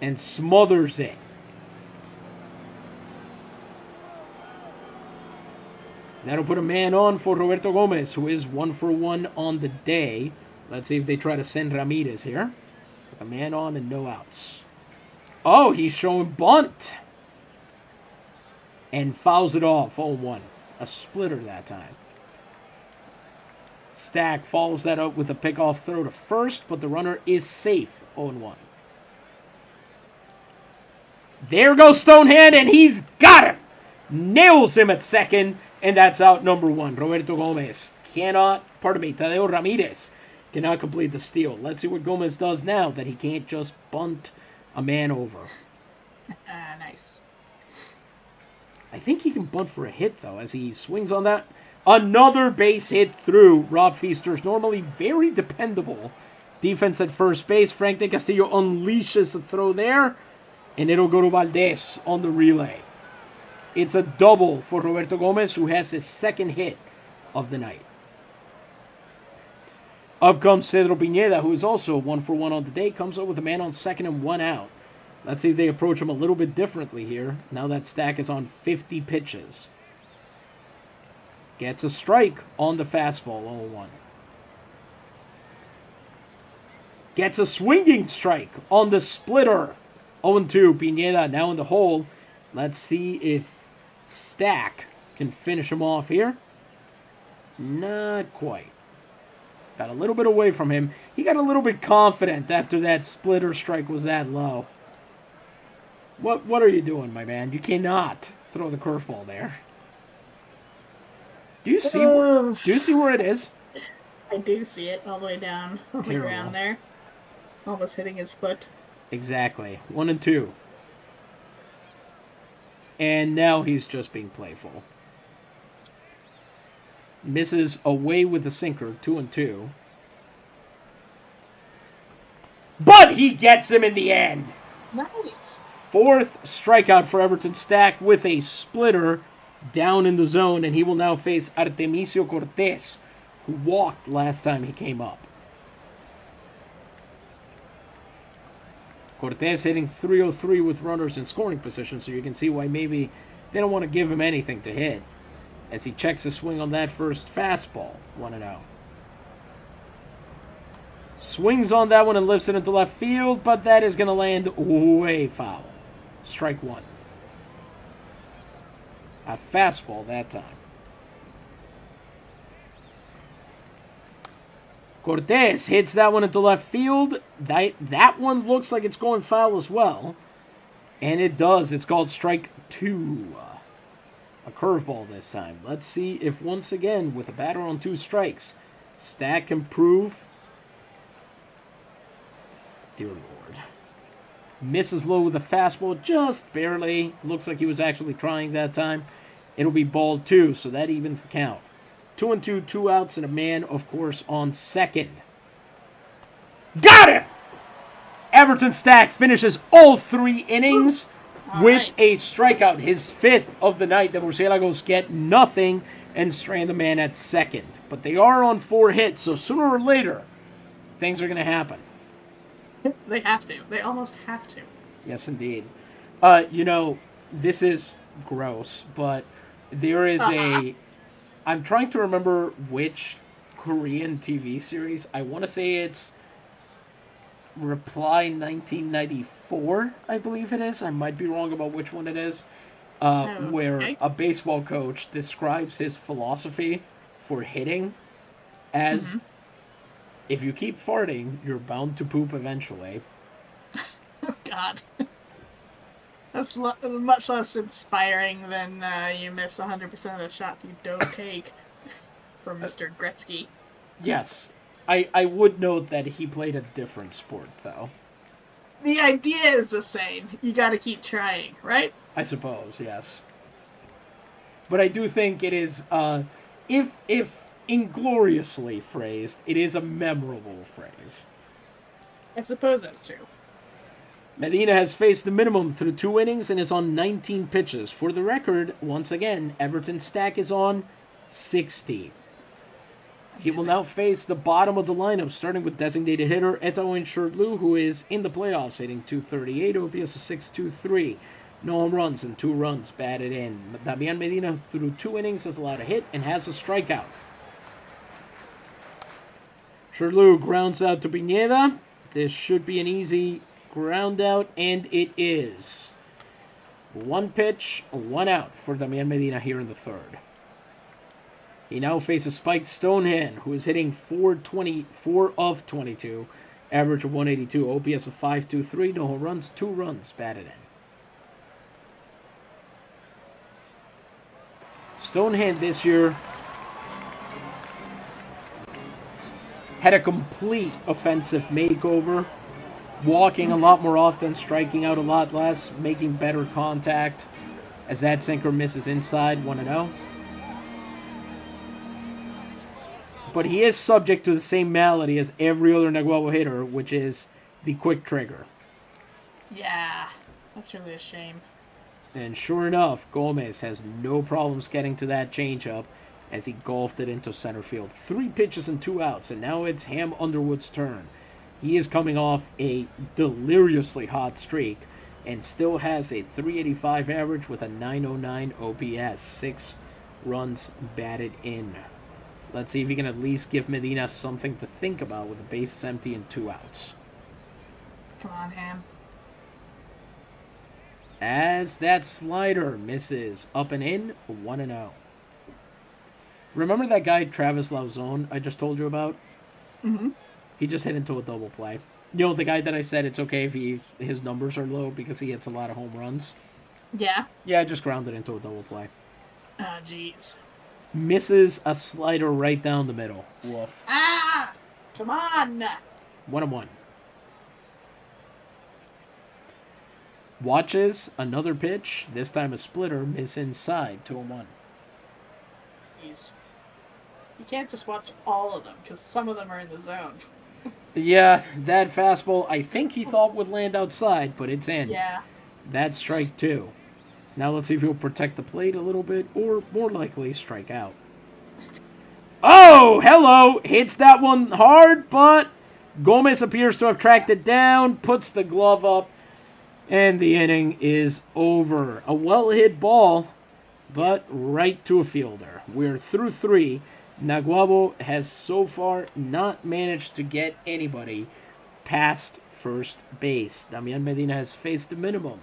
and smothers it. That'll put a man on for Roberto Gomez, who is 1 for 1 on the day. Let's see if they try to send Ramirez here. With a man on and no outs. Oh, he's showing bunt. And fouls it off, 0-1. A splitter that time. Stack follows that up with a pickoff throw to first, but the runner is safe, 0-1. There goes Stonehand, and he's got him. Nails him at second, and that's out number 1. Roberto Gomez Tadeo Ramirez cannot complete the steal. Let's see what Gomez does now that he can't just bunt a man over. Nice. I think he can bunt for a hit, though, as he swings on that. Another base hit through Rob Feaster's normally very dependable defense at first base. Frank de Castillo unleashes the throw there, and it'll go to Valdez on the relay. It's a double for Roberto Gomez, who has his second hit of the night. Up comes Cedro Pineda, who is also 1 for 1 on the day. Comes up with a man on second and 1 out. Let's see if they approach him a little bit differently here. Now that Stack is on 50 pitches. Gets a strike on the fastball, 0-1. Gets a swinging strike on the splitter, 0-2. Pineda now in the hole. Let's see if Stack can finish him off here. Not quite. Got a little bit away from him. He got a little bit confident after that splitter strike was that low. What are you doing, my man? You cannot throw the curveball there. Do you see where it is? I do see it all the way down on the ground there. Almost hitting his foot. Exactly. 1-2. And now he's just being playful. Misses away with the sinker, 2-2. But he gets him in the end. Nice. 4th strikeout for Everton Stack with a splitter down in the zone, and he will now face Artemisio Cortez, who walked last time he came up. Cortez hitting .303 with runners in scoring position, so you can see why maybe they don't want to give him anything to hit. As he checks the swing on that first fastball, 1-0. Swings on that one and lifts it into left field, but that is going to land way foul. Strike 1. A fastball that time. Cortez hits that one into left field. That one looks like it's going foul as well. And it does. It's called strike 2. A curveball this time. Let's see if once again, with a batter on 2 strikes, Stack can prove. Dear Lord. Misses low with a fastball, just barely. Looks like he was actually trying that time. It'll be ball 2, so that evens the count. 2-2, 2 outs, and a man, of course, on second. Got him! Everton Stack finishes all 3 innings with a strikeout. His 5th of the night. The Murciélagos get nothing and strand the man at second. But they are on 4 hits, so sooner or later, things are going to happen. They have to. They almost have to. Yes, indeed. This is gross, but there is I'm trying to remember which Korean TV series. I want to say it's Reply 1994, I believe it is. I might be wrong about which one it is. Where Okay. a baseball coach describes his philosophy for hitting as if you keep farting, you're bound to poop eventually. Oh, God. That's much less inspiring than you miss 100% of the shots you don't take from Mr. Gretzky. Yes. I would note that he played a different sport, though. The idea is the same. You gotta keep trying, right? I suppose, yes. But I do think it is, if ingloriously phrased, it is a memorable phrase. I suppose that's true. Medina has faced the minimum through 2 innings and is on 19 pitches. For the record, once again, Everton Stack is on 60. He will now face the bottom of the lineup, starting with designated hitter Eto'o Shirtlu, who is in the playoffs, hitting .238, OPS of 6.23. No home runs and 2 runs batted in. Damián Medina, through 2 innings, has allowed a hit and has a strikeout. Shirtlu grounds out to Pineda. This should be an easy ground out, and it is. 1 pitch, 1 out for Damián Medina here in the third. He now faces Spike Stonehand, who is hitting .424 of 22, average of 182, OPS of 5.23, no home runs, 2 runs batted in. Stonehand this year had a complete offensive makeover, walking a lot more often, striking out a lot less, making better contact as that sinker misses inside 1-0. But he is subject to the same malady as every other Naguabo hitter, which is the quick trigger. Yeah, that's really a shame. And sure enough, Gomez has no problems getting to that changeup as he golfed it into center field. 3 pitches and 2 outs, and now it's Ham Underwood's turn. He is coming off a deliriously hot streak and still has a .385 average with a .909 OPS. 6 runs batted in. Let's see if he can at least give Medina something to think about with the bases empty and 2 outs. Come on, Ham. As that slider misses up and in, 1-0. Remember that guy Travis Lauzon I just told you about? Mm-hmm. He just hit into a double play. You know, the guy that I said it's okay if his numbers are low because he hits a lot of home runs? Yeah? Yeah, I just grounded into a double play. Oh, jeez. Misses a slider right down the middle. Woof. Ah! Come on! 1-1. Watches another pitch, this time a splitter, miss inside, 2-1. Jeez. You can't just watch all of them, because some of them are in the zone. Yeah, that fastball I think he thought would land outside, but it's in. Yeah. That's strike 2. Now let's see if he'll protect the plate a little bit, or more likely, strike out. Oh, hello! Hits that one hard, but Gomez appears to have tracked it down, puts the glove up, and the inning is over. A well-hit ball, but right to a fielder. We're through 3. Naguabo has so far not managed to get anybody past first base. Damián Medina has faced the minimum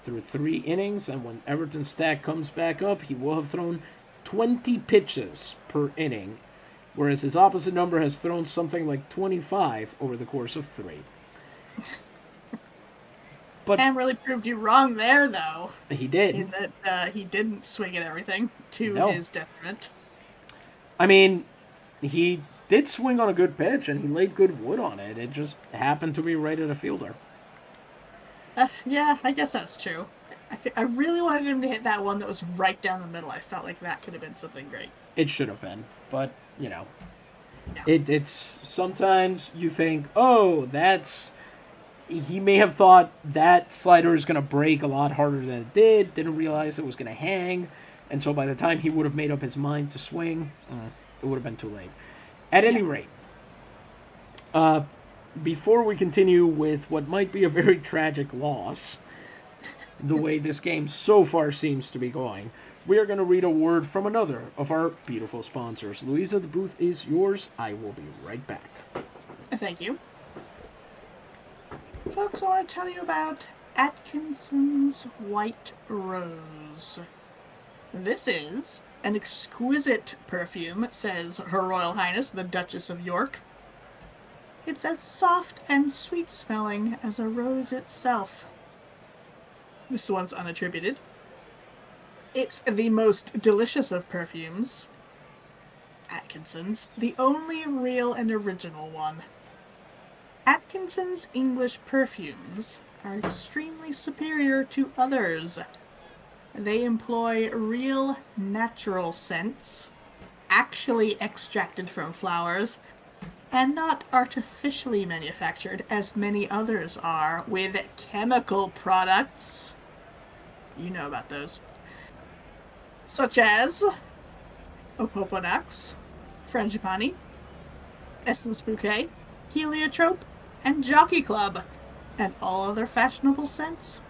through 3 innings, and when Everton Stack comes back up, he will have thrown 20 pitches per inning, whereas his opposite number has thrown something like 25 over the course of 3. But Ham really proved you wrong there, though. He did. In that he didn't swing at everything to his detriment. I mean, he did swing on a good pitch, and he laid good wood on it. It just happened to be right at a fielder. Yeah, I guess that's true. I really wanted him to hit that one that was right down the middle. I felt like that could have been something great. It should have been, but, you know. Yeah. It's sometimes you think, oh, that's... He may have thought that slider is going to break a lot harder than it did, didn't realize it was going to hang, and so by the time he would have made up his mind to swing, it would have been too late. At any rate, before we continue with what might be a very tragic loss, the way this game so far seems to be going, we are going to read a word from another of our beautiful sponsors. Louisa, the booth is yours. I will be right back. Thank you. Folks, I want to tell you about Atkinson's White Rose. This is an exquisite perfume, says Her Royal Highness the Duchess of York. It's as soft and sweet-smelling as a rose itself. This one's unattributed. It's the most delicious of perfumes, Atkinson's, the only real and original one. Atkinson's English perfumes are extremely superior to others. They employ real, natural scents, actually extracted from flowers, and not artificially manufactured as many others are with chemical products. You know about those. Such as Opoponax, Frangipani, Essence Bouquet, Heliotrope, and Jockey Club, and all other fashionable scents.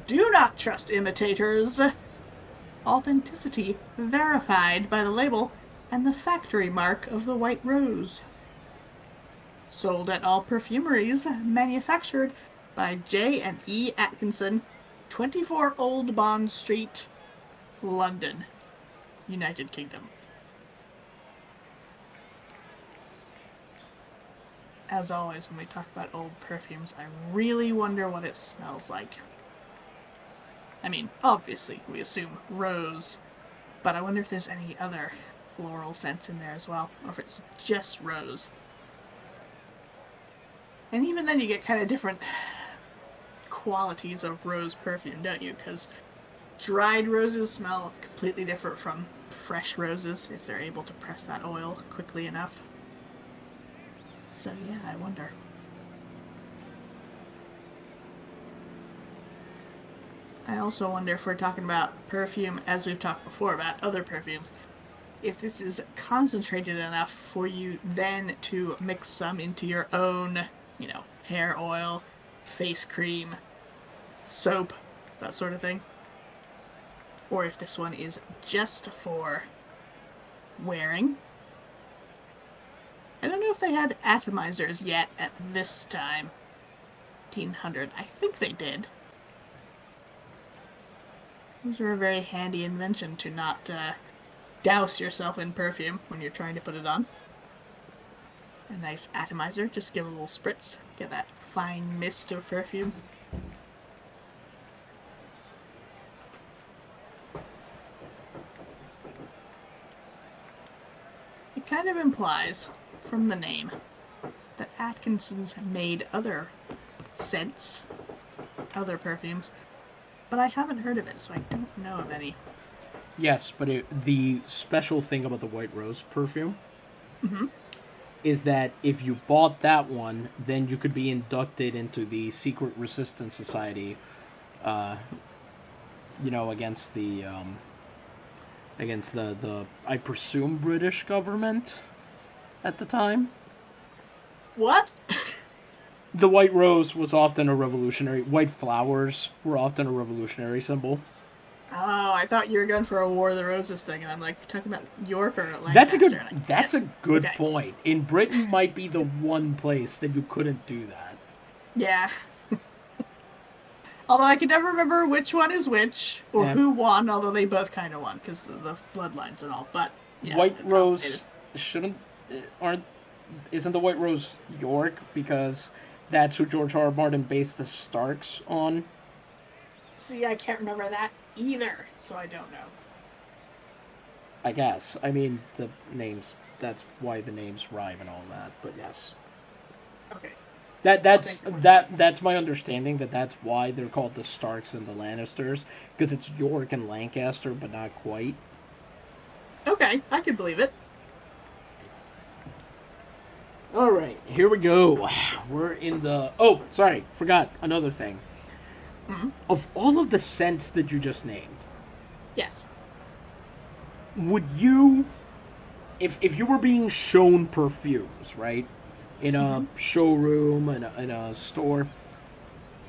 Do not trust imitators. Authenticity verified by the label and the factory mark of the White Rose. Sold at all perfumeries, manufactured by J&E Atkinson, 24 Old Bond Street, London, United Kingdom. As always, when we talk about old perfumes, I really wonder what it smells like. I mean, obviously, we assume rose, but I wonder if there's any other floral scents in there as well, or if it's just rose. And even then you get kind of different qualities of rose perfume, don't you? Because dried roses smell completely different from fresh roses, if they're able to press that oil quickly enough. So yeah, I wonder. I also wonder if we're talking about perfume, as we've talked before about other perfumes, if this is concentrated enough for you then to mix some into your own, hair oil, face cream, soap, that sort of thing. Or if this one is just for wearing. I don't know if they had atomizers yet at this time. 1800. I think they did. Those are a very handy invention to not douse yourself in perfume when you're trying to put it on. A nice atomizer, just give a little spritz, get that fine mist of perfume. It kind of implies, from the name, that Atkinson's made other scents, other perfumes, but I haven't heard of it, so I don't know of any. Yes, but the special thing about the White Rose perfume is that if you bought that one, then you could be inducted into the Secret Resistance Society, against the I presume British government at the time. What? The White Rose was often a revolutionary. White flowers were often a revolutionary symbol. Oh, I thought you were going for a War of the Roses thing, and I'm like, you're talking about York or Lancaster? That's a good point. In Britain might be the one place that you couldn't do that. Yeah. Although I can never remember which one is which, or who won, although they both kind of won, because of the bloodlines and all, but yeah. White Rose isn't the White Rose York, because that's who George R. R. Martin based the Starks on? See, I can't remember that either, so I don't know. I guess. I mean, the names, that's why the names rhyme and all that, but yes. Okay. That's my understanding, that's why they're called the Starks and the Lannisters, because it's York and Lancaster, but not quite. Okay, I can believe it. Alright, here we go. We're in the... Oh, sorry, forgot another thing. Mm-hmm. Of all of the scents that you just named... Yes. Would you... If you were being shown perfumes, right? In a showroom, in a store,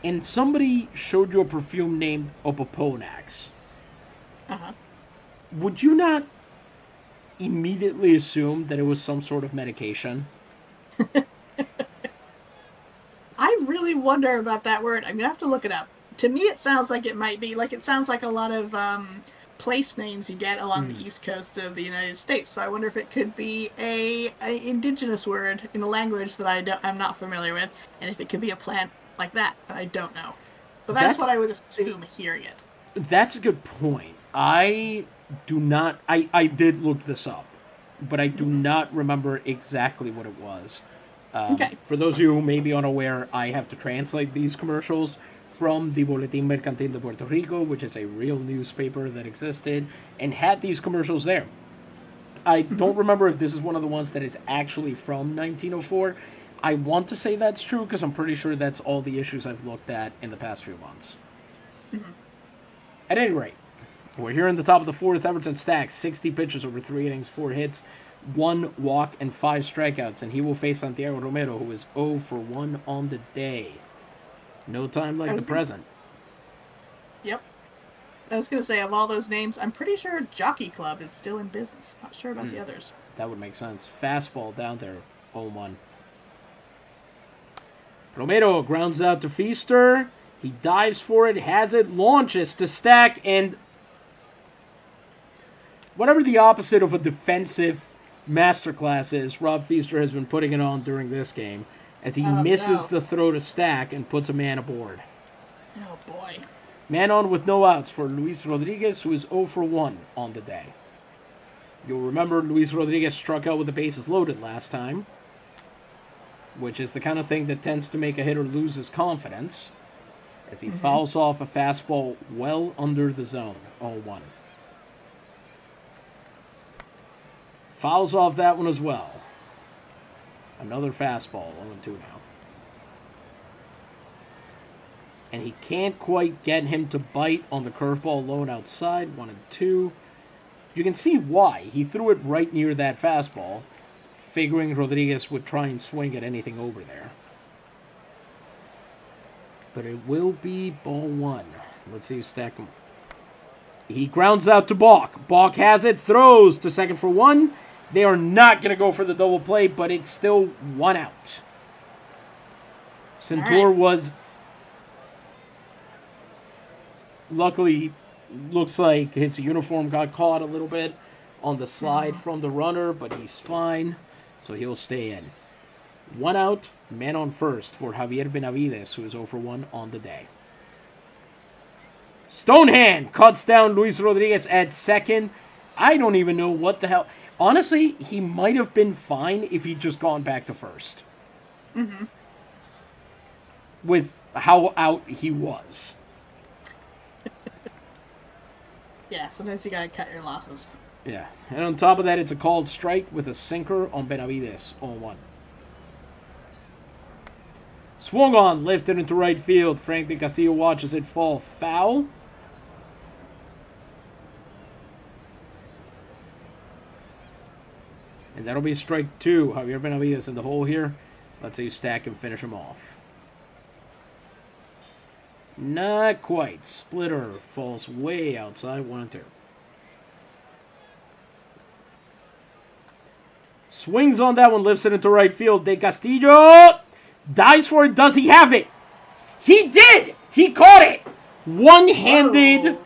and somebody showed you a perfume named Opoponax, would you not immediately assume that it was some sort of medication? I really really wonder about that word. I'm going to have to look it up. To me, it sounds like it might be, like, it sounds like a lot of place names you get along the east coast of the United States. So I wonder if it could be a indigenous word in a language that I'm not familiar with, and if it could be a plant like that, but I don't know. But that's what I would assume hearing it. That's a good point. I do not. I did look this up, but I do not remember exactly what it was. Okay. For those of you who may be unaware, I have to translate these commercials from the Boletín Mercantil de Puerto Rico, which is a real newspaper that existed and had these commercials there. I don't remember if this is one of the ones that is actually from 1904. I want to say that's true because I'm pretty sure that's all the issues I've looked at in the past few months. At any rate, we're here in the top of the fourth. Everton Stack, 60 pitches over 3 innings, 4 hits, 1 walk, and 5 strikeouts. And he will face Santiago Romero, who is 0 for 1 on the day. No time like the present. Yep. I was going to say, of all those names, I'm pretty sure Jockey Club is still in business. Not sure about the others. That would make sense. Fastball down there, 0-1. Romero grounds out to Feaster. He dives for it, has it, launches to Stack, and whatever the opposite of a defensive masterclass is, Rob Feaster has been putting it on during this game as he misses the throw to Stack and puts a man aboard. Oh, boy. Man on with no outs for Luis Rodriguez, who is 0 for 1 on the day. You'll remember Luis Rodriguez struck out with the bases loaded last time, which is the kind of thing that tends to make a hitter lose his confidence, as he fouls off a fastball well under the zone, 0-1. Fouls off that one as well. Another fastball, 0-2 now. And he can't quite get him to bite on the curveball low and outside, 1-2. You can see why. He threw it right near that fastball, figuring Rodriguez would try and swing at anything over there. But it will be ball 1. Let's see who Stack him. He grounds out to Balk. Balk has it, throws to second for 1. They are not going to go for the double play, but it's still 1 out. Centaur was... Luckily, looks like his uniform got caught a little bit on the slide from the runner, but he's fine, so he'll stay in. 1 out, man on first for Javier Benavides, who is 0 for 1 on the day. Stonehand cuts down Luis Rodriguez at second. I don't even know what the hell. Honestly, he might have been fine if he'd just gone back to first. With how out he was. Yeah, sometimes you gotta cut your losses. Yeah, and on top of that, it's a called strike with a sinker on Benavides, 0-1. Swung on, lifted into right field. Frank de Castillo watches it fall foul. And that'll be strike 2. Javier Benavides in the hole here. Let's see Stack and finish him off. Not quite. Splitter falls way outside, 1-2. Swings on that one, lifts it into right field. De Castillo dives for it. Does he have it? He did! He caught it! One-handed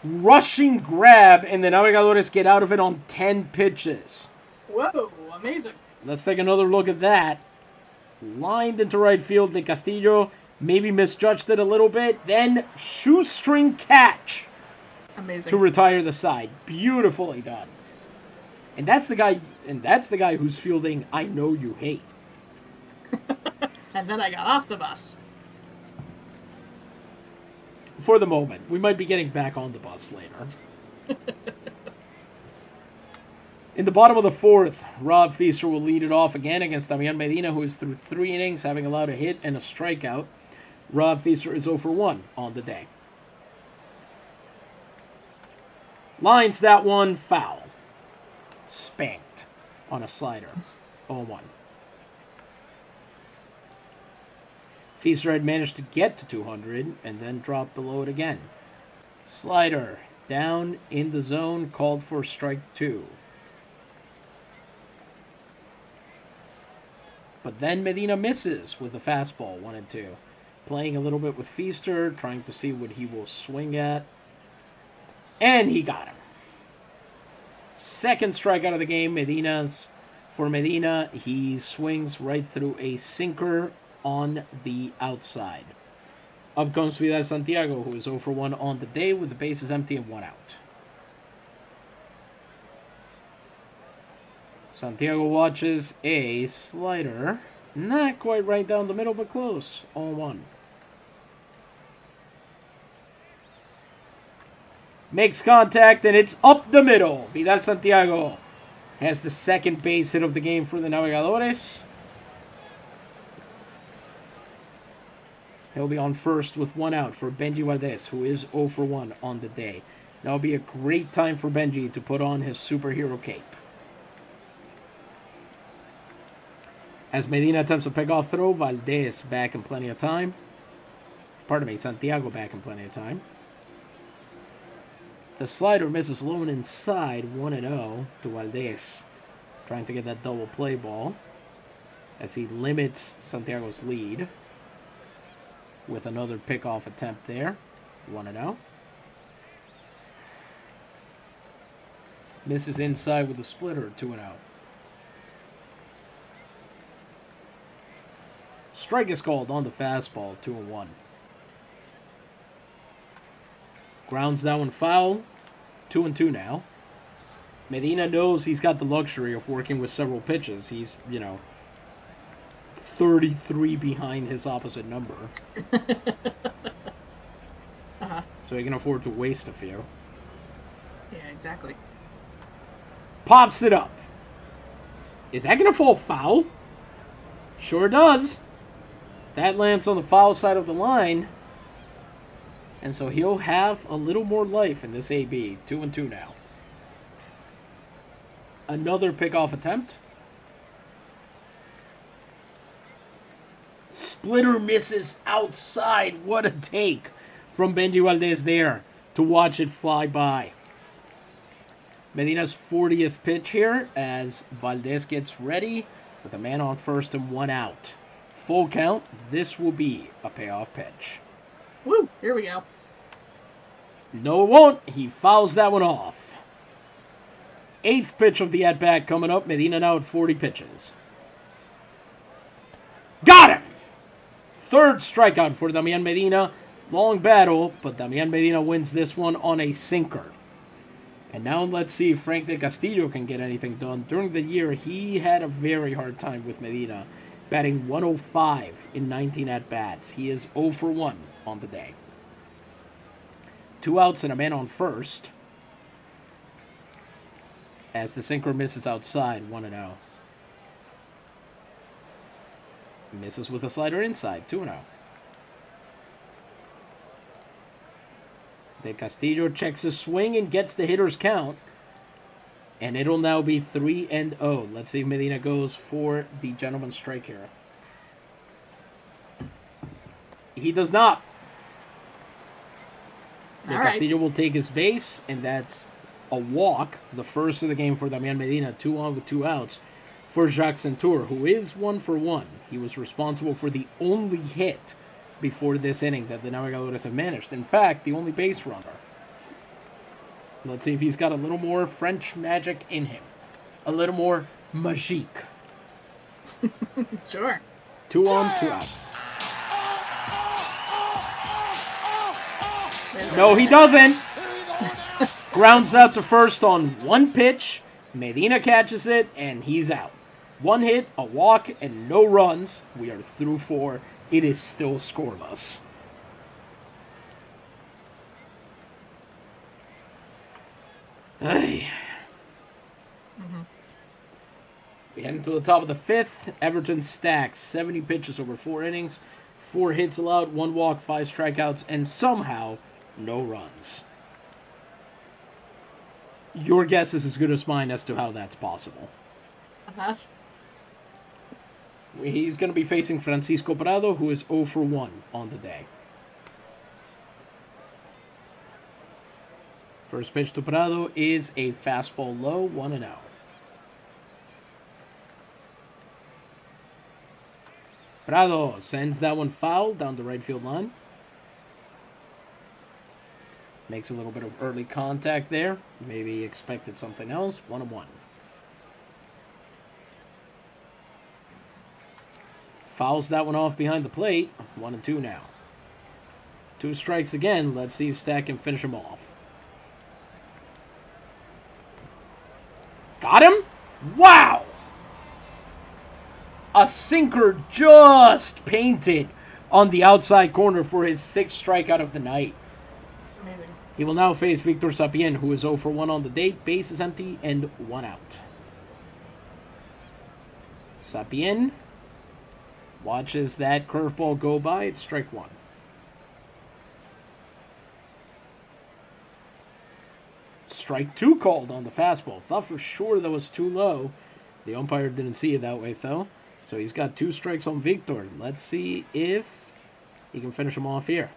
rushing grab, and the Navegadores get out of it on 10 pitches. Whoa, amazing. Let's take another look at that. Lined into right field. De Castillo maybe misjudged it a little bit. Then shoestring catch. Amazing. To retire the side. Beautifully done. And that's the guy who's fielding I Know You Hate. And then I got off the bus. For the moment. We might be getting back on the bus later. In the bottom of the fourth, Rob Feaster will lead it off again against Damián Medina, who is through 3 innings, having allowed a hit and a strikeout. Rob Feaster is 0 for 1 on the day. Lines that one foul. Spanked on a slider. 0-1. Feaster had managed to get to 200 and then dropped below it again. Slider down in the zone, called for strike 2. But then Medina misses with the fastball, 1-2. Playing a little bit with Feaster, trying to see what he will swing at. And he got him. Second strikeout of the game, For Medina, he swings right through a sinker on the outside. Up comes Vidal Santiago, who is 0 for 1 on the day with the bases empty and 1 out. Santiago watches a slider. Not quite right down the middle, but close. 0-1. Makes contact, and it's up the middle. Vidal Santiago has the second base hit of the game for the Navegadores. He'll be on first with 1 out for Benji Valdez, who is 0 for 1 on the day. That'll be a great time for Benji to put on his superhero cape. As Medina attempts a pickoff throw, Valdez back in plenty of time. Pardon me, Santiago back in plenty of time. The slider misses low and inside, 1-0 to Valdez. Trying to get that double play ball as he limits Santiago's lead. With another pickoff attempt there, 1-0. Misses inside with a splitter, 2-0. Strike is called on the fastball, 2-1. Grounds that one foul, 2-2 now. Medina knows he's got the luxury of working with several pitches. He's, 33 behind his opposite number. So he can afford to waste a few. Yeah, exactly. Pops it up. Is that going to fall foul? Sure does. That lands on the foul side of the line. And so he'll have a little more life in this AB. 2-2 now. Another pickoff attempt. Splitter misses outside. What a take from Benji Valdez there to watch it fly by. Medina's 40th pitch here as Valdez gets ready with a man on first and 1 out. Full count. This will be a payoff pitch. Woo! Here we go. No, it won't. He fouls that one off. 8th pitch of the at-bat coming up. Medina now at 40 pitches. Got him! 3rd strikeout for Damián Medina. Long battle, but Damián Medina wins this one on a sinker. And now let's see if Frank de Castillo can get anything done. During the year, he had a very hard time with Medina, batting 105 in 19 at-bats. He is 0 for 1 on the day. 2 outs and a man on first. As the sinker misses outside, 1-0. Misses with a slider inside, 2-0. De Castillo checks his swing and gets the hitter's count. And it'll now be 3-0. Let's see if Medina goes for the gentleman's strike here. He does not. De Castillo will take his base, and that's a walk. The first of the game for Damián Medina. 2 on with 2 outs for Jacques Centur, who is 1 for 1. He was responsible for the only hit before this inning that the Navegadores have managed. In fact, the only base runner. Let's see if he's got a little more French magic in him. A little more magique. Sure. 2 on, 2 out. No, he doesn't. Grounds out to first on 1 pitch. Medina catches it, and he's out. 1 hit, a walk, and no runs. We are through 4. It is still scoreless. Hey. We head into the top of the 5th. Everton Stack, 70 pitches over 4 innings. 4 hits allowed, 1 walk, 5 strikeouts, and somehow no runs. Your guess is as good as mine as to how that's possible. He's going to be facing Francisco Prado, who is 0 for 1 on the day. First pitch to Prado is a fastball low, 1-0. Prado sends that one foul down the right field line. Makes a little bit of early contact there. Maybe expected something else. 1-1. Fouls that one off behind the plate. 1-2 now. 2 strikes again. Let's see if Stack can finish him off. Got him? Wow! A sinker just painted on the outside corner for his 6th strikeout of the night. Amazing. He will now face Victor Sapien, who is 0 for 1 on the day. Base is empty and 1 out. Sapien watches that curveball go by. It's strike 1. Strike 2 called on the fastball. Thought for sure that was too low. The umpire didn't see it that way, though. So he's got 2 strikes on Victor. Let's see if he can finish him off here.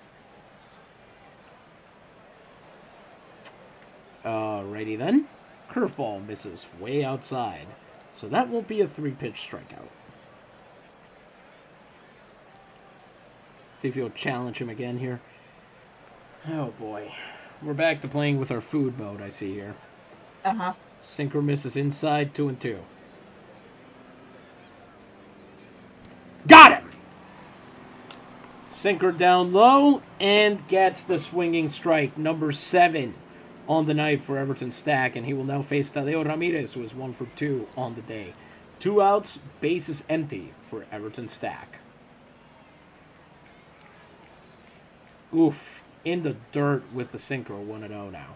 Alrighty then. Curveball misses way outside. So that won't be a 3-pitch strikeout. See if he'll challenge him again here. Oh boy. We're back to playing with our food mode, I see here. Uh-huh. Sinker misses inside, 2-2. Got him! Sinker down low and gets the swinging strike. Number 7 on the night for Everton Stack, and he will now face Tadeo Ramirez, who is 1 for 2 on the day. 2 outs, bases empty for Everton Stack. Oof. In the dirt with the sinker, 1-0 now.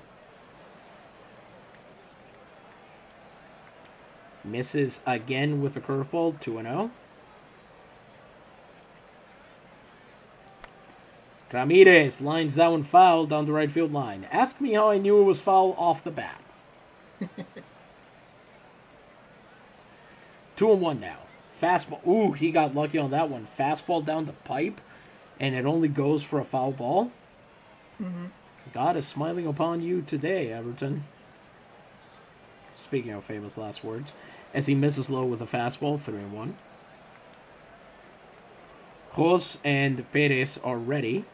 Misses again with the curveball, 2-0. Ramirez lines that one foul down the right field line. Ask me how I knew it was foul off the bat. 2-1 now. Fastball. Ooh, he got lucky on that one. Fastball down the pipe, and it only goes for a foul ball. Mm-hmm. God is smiling upon you today, Everton. Speaking of famous last words. As he misses low with a fastball, 3-1. Jos and Perez are ready.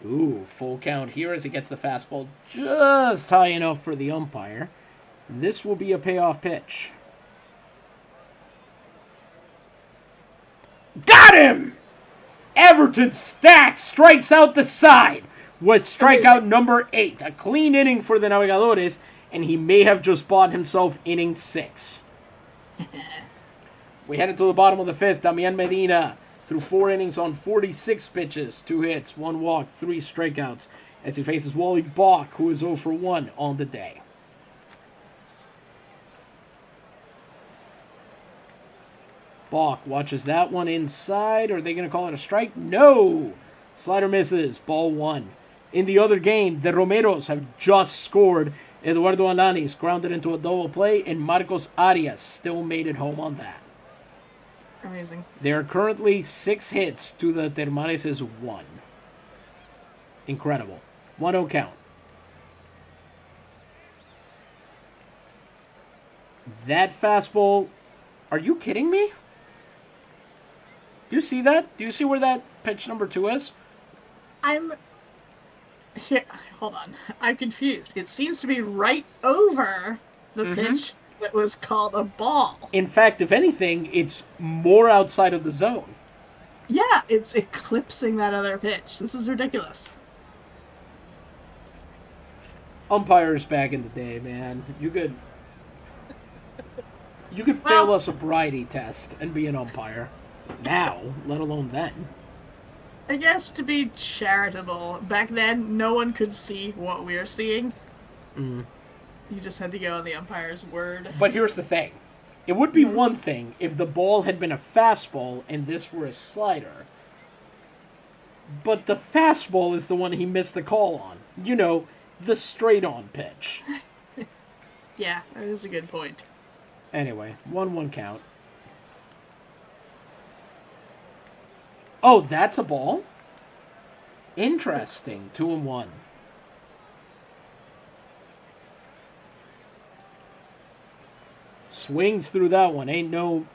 Ooh, full count here as he gets the fastball just high enough for the umpire. This will be a payoff pitch. Got him! Everton Stack strikes out the side with strikeout number 8. A clean inning for the Navegadores, and he may have just bought himself inning 6. We head into the bottom of the 5th. Damián Medina through 4 innings on 46 pitches, 2 hits, 1 walk, 3 strikeouts, as he faces Wally Bach, who is 0 for 1 on the day. Bach watches that one inside. Are they going to call it a strike? No! Slider misses. Ball 1. In the other game, the Romeros have just scored. Eduardo Alanis grounded into a double play, and Marcos Arias still made it home on that. Amazing. There are currently 6 hits to the Termares' 1. Incredible. 1-0 count. That fastball... Are you kidding me? Do you see that? Do you see where that pitch number 2 is? Here, hold on. I'm confused. It seems to be right over the pitch that was called a ball. In fact, if anything, it's more outside of the zone. Yeah, it's eclipsing that other pitch. This is ridiculous. Umpires back in the day, man. You could fail a sobriety test and be an umpire. Now, let alone then. I guess to be charitable, back then no one could see what we are seeing. Mm. You just had to go on the umpire's word. But here's the thing. It would be one thing if the ball had been a fastball and this were a slider. But the fastball is the one he missed the call on. You know, the straight-on pitch. Yeah, that is a good point. Anyway, 1-1 count. Oh, that's a ball? Interesting. 2-1. Swings through that one. Ain't no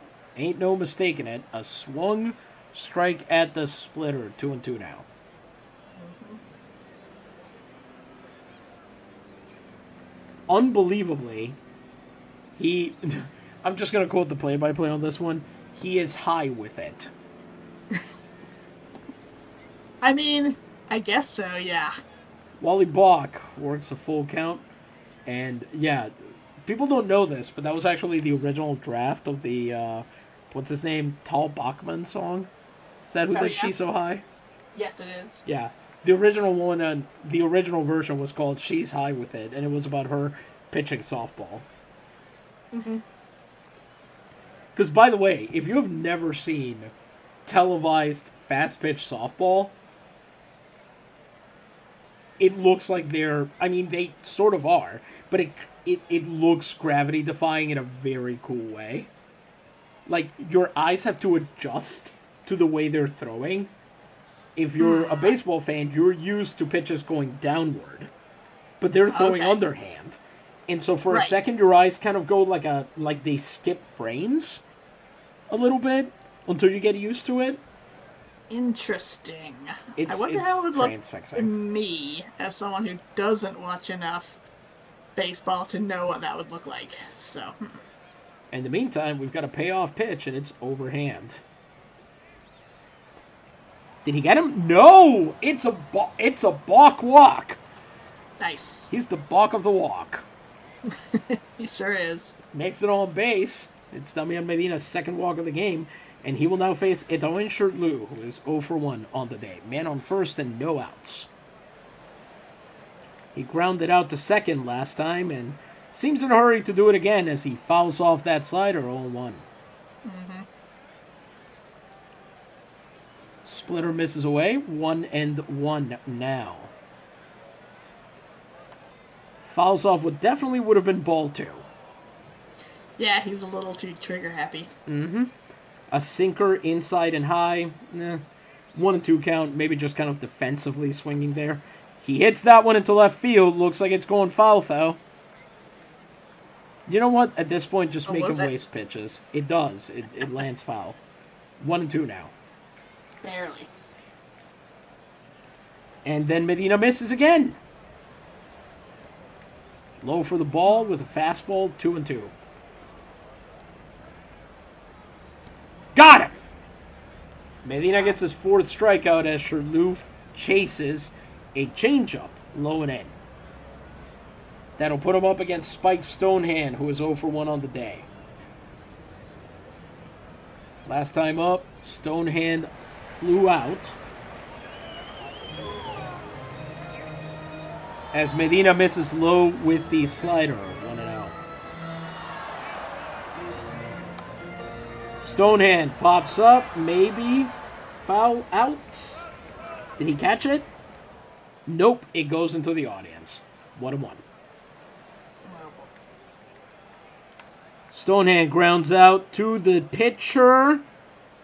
mistaking it. A swung Strike at the splitter. 2-2 now. Unbelievably, he... I'm just going to quote the play-by-play on this one. He is high with it. I mean, I guess so, yeah. Wally Bach works a full count. And, yeah, people don't know this, but that was actually the original draft of the, what's his name? Tal Bachman song? Is that who did She's So High? Yes, it is. Yeah. The original one, the original version was called She's High with It, and it was about her pitching softball. Because, by the way, if you have never seen televised fast pitch softball, it looks like they're... I mean, they sort of are, but it looks gravity defying in a very cool way. Like, your eyes have to adjust to the way they're throwing. If you're a baseball fan, you're used to pitches going downward, but they're throwing underhand. And so for a second, your eyes kind of go like they skip frames a little bit until you get used to it. Interesting. I wonder how it would look to me as someone who doesn't watch enough baseball to know what that would look like. So. In the meantime, we've got a payoff pitch, and it's overhand. Did he get him? No! It's a balk walk. Nice. He's the balk of the walk. He sure is. Makes it on base. It's Damián Medina's second walk of the game, and he will now face Etoin Shirtlu, who is 0 for 1 on the day. Man on first and no outs. He grounded out to second last time, and seems in a hurry to do it again as he fouls off that slider 0-1. Splitter misses away. 1-1 now. Fouls off what definitely would have been ball 2. Yeah, he's a little too trigger happy. A sinker inside and high. 1-2 count. Maybe just kind of defensively swinging there. He hits that one into left field. Looks like it's going foul, though. You know what? At this point, just make him waste pitches. It does. It lands foul. 1-2 now. Barely. And then Medina misses again. Low for the ball with a fastball. 2-2. Got him! Medina gets his 4th strikeout as Shirtlu chases a changeup low and in. That'll put him up against Spike Stonehand, who is 0 for 1 on the day. Last time up, Stonehand flew out as Medina misses low with the slider. 1-0. Stonehand pops up, maybe foul out. Did he catch it? Nope, it goes into the audience. 1-1. Stonehand grounds out to the pitcher.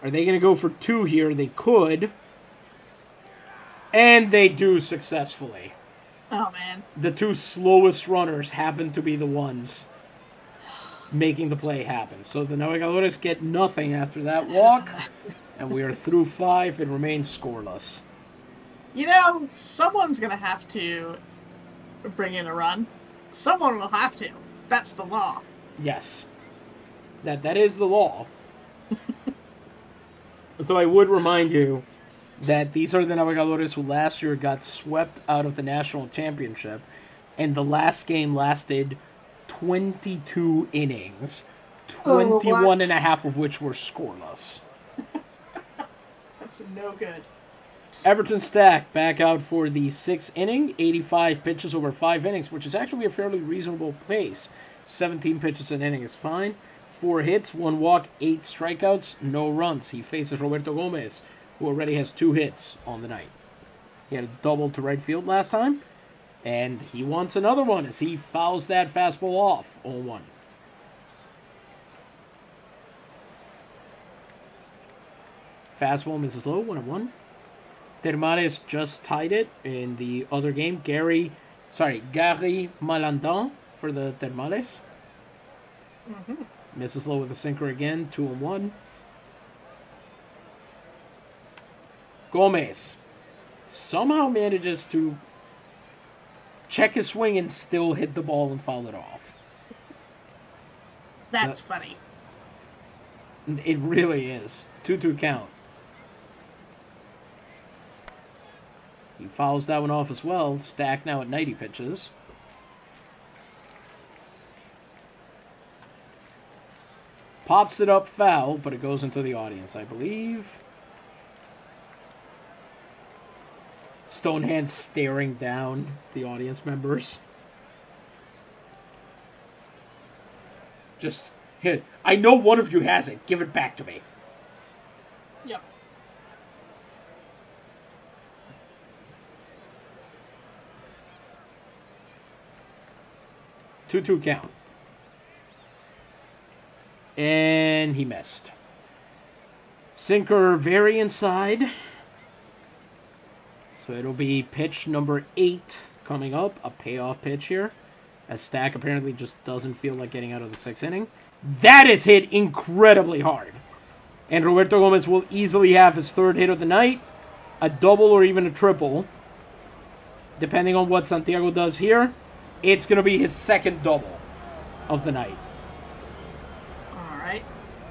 Are they going to go for 2 here? They could. And they do successfully. Oh, man. The 2 slowest runners happen to be the ones making the play happen. So the Navegadores get nothing after that walk. And we are through 5. It remains scoreless. You know, someone's going to have to bring in a run. Someone will have to. That's the law. Yes. That is the law. Though I would remind you that these are the Navegadores who last year got swept out of the national championship, and the last game lasted 22 innings, 21 and a half of which were scoreless. That's no good. Everton Stack back out for the 6th inning, 85 pitches over 5 innings, which is actually a fairly reasonable pace. 17 pitches an inning is fine. 4 hits, 1 walk, 8 strikeouts, no runs. He faces Roberto Gomez, who already has 2 hits on the night. He had a double to right field last time, and he wants another one as he fouls that fastball off. 0-1. Fastball misses low, 1-1. Termales just tied it in the other game. Gary Malandon for the Termales. Misses low with a sinker again, 2-1. Gomez somehow manages to check his swing and still hit the ball and foul it off. That's funny. It really is. 2-2 count. He fouls that one off as well. Stack now at 90 pitches. Pops it up foul, but it goes into the audience, I believe. Stonehand staring down the audience members. Just, here, I know one of you has it. Give it back to me. Yep. Two count. And he missed. Sinker very inside. So it'll be pitch number 8 coming up. A payoff pitch here. As Stack apparently just doesn't feel like getting out of the 6th inning. That is hit incredibly hard. And Roberto Gomez will easily have his 3rd hit of the night. A double or even a triple. Depending on what Santiago does here. It's going to be his 2nd double of the night. All right.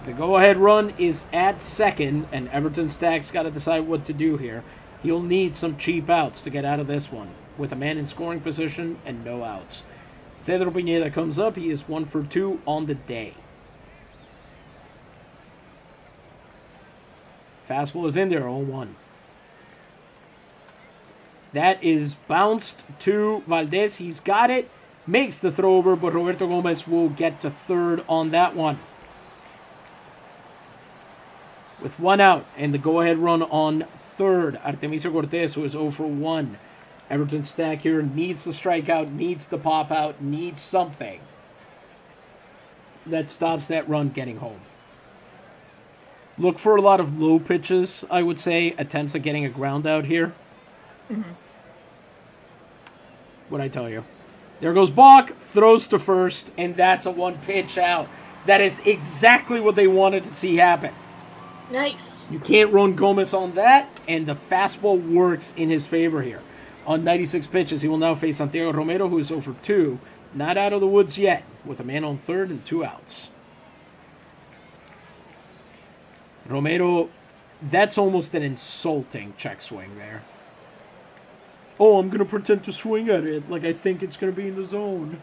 The go-ahead run is at 2nd, and Everton Stack's got to decide what to do here. He'll need some cheap outs to get out of this one, with a man in scoring position and no outs. Cedro Pineda comes up. He is 1 for 2 on the day. Fastball is in there, 0-1. That is bounced to Valdez. He's got it. Makes the throw over, but Roberto Gomez will get to 3rd on that one. With 1 out and the go-ahead run on 3rd. Artemisio Cortez, who is 0 for 1. Everton Stack here needs the strikeout, needs the pop out, needs something that stops that run getting home. Look for a lot of low pitches, I would say. Attempts at getting a ground out here. Mm-hmm. What'd I tell you? There goes Bach, throws to 1st, and that's a 1-pitch out. That is exactly what they wanted to see happen. Nice. You can't run Gomez on that, and the fastball works in his favor here. On 96 pitches, he will now face Santiago Romero, who is 0 for 2. Not out of the woods yet, with a man on 3rd and 2 outs. Romero, that's almost an insulting check swing there. Oh, I'm going to pretend to swing at it like I think it's going to be in the zone.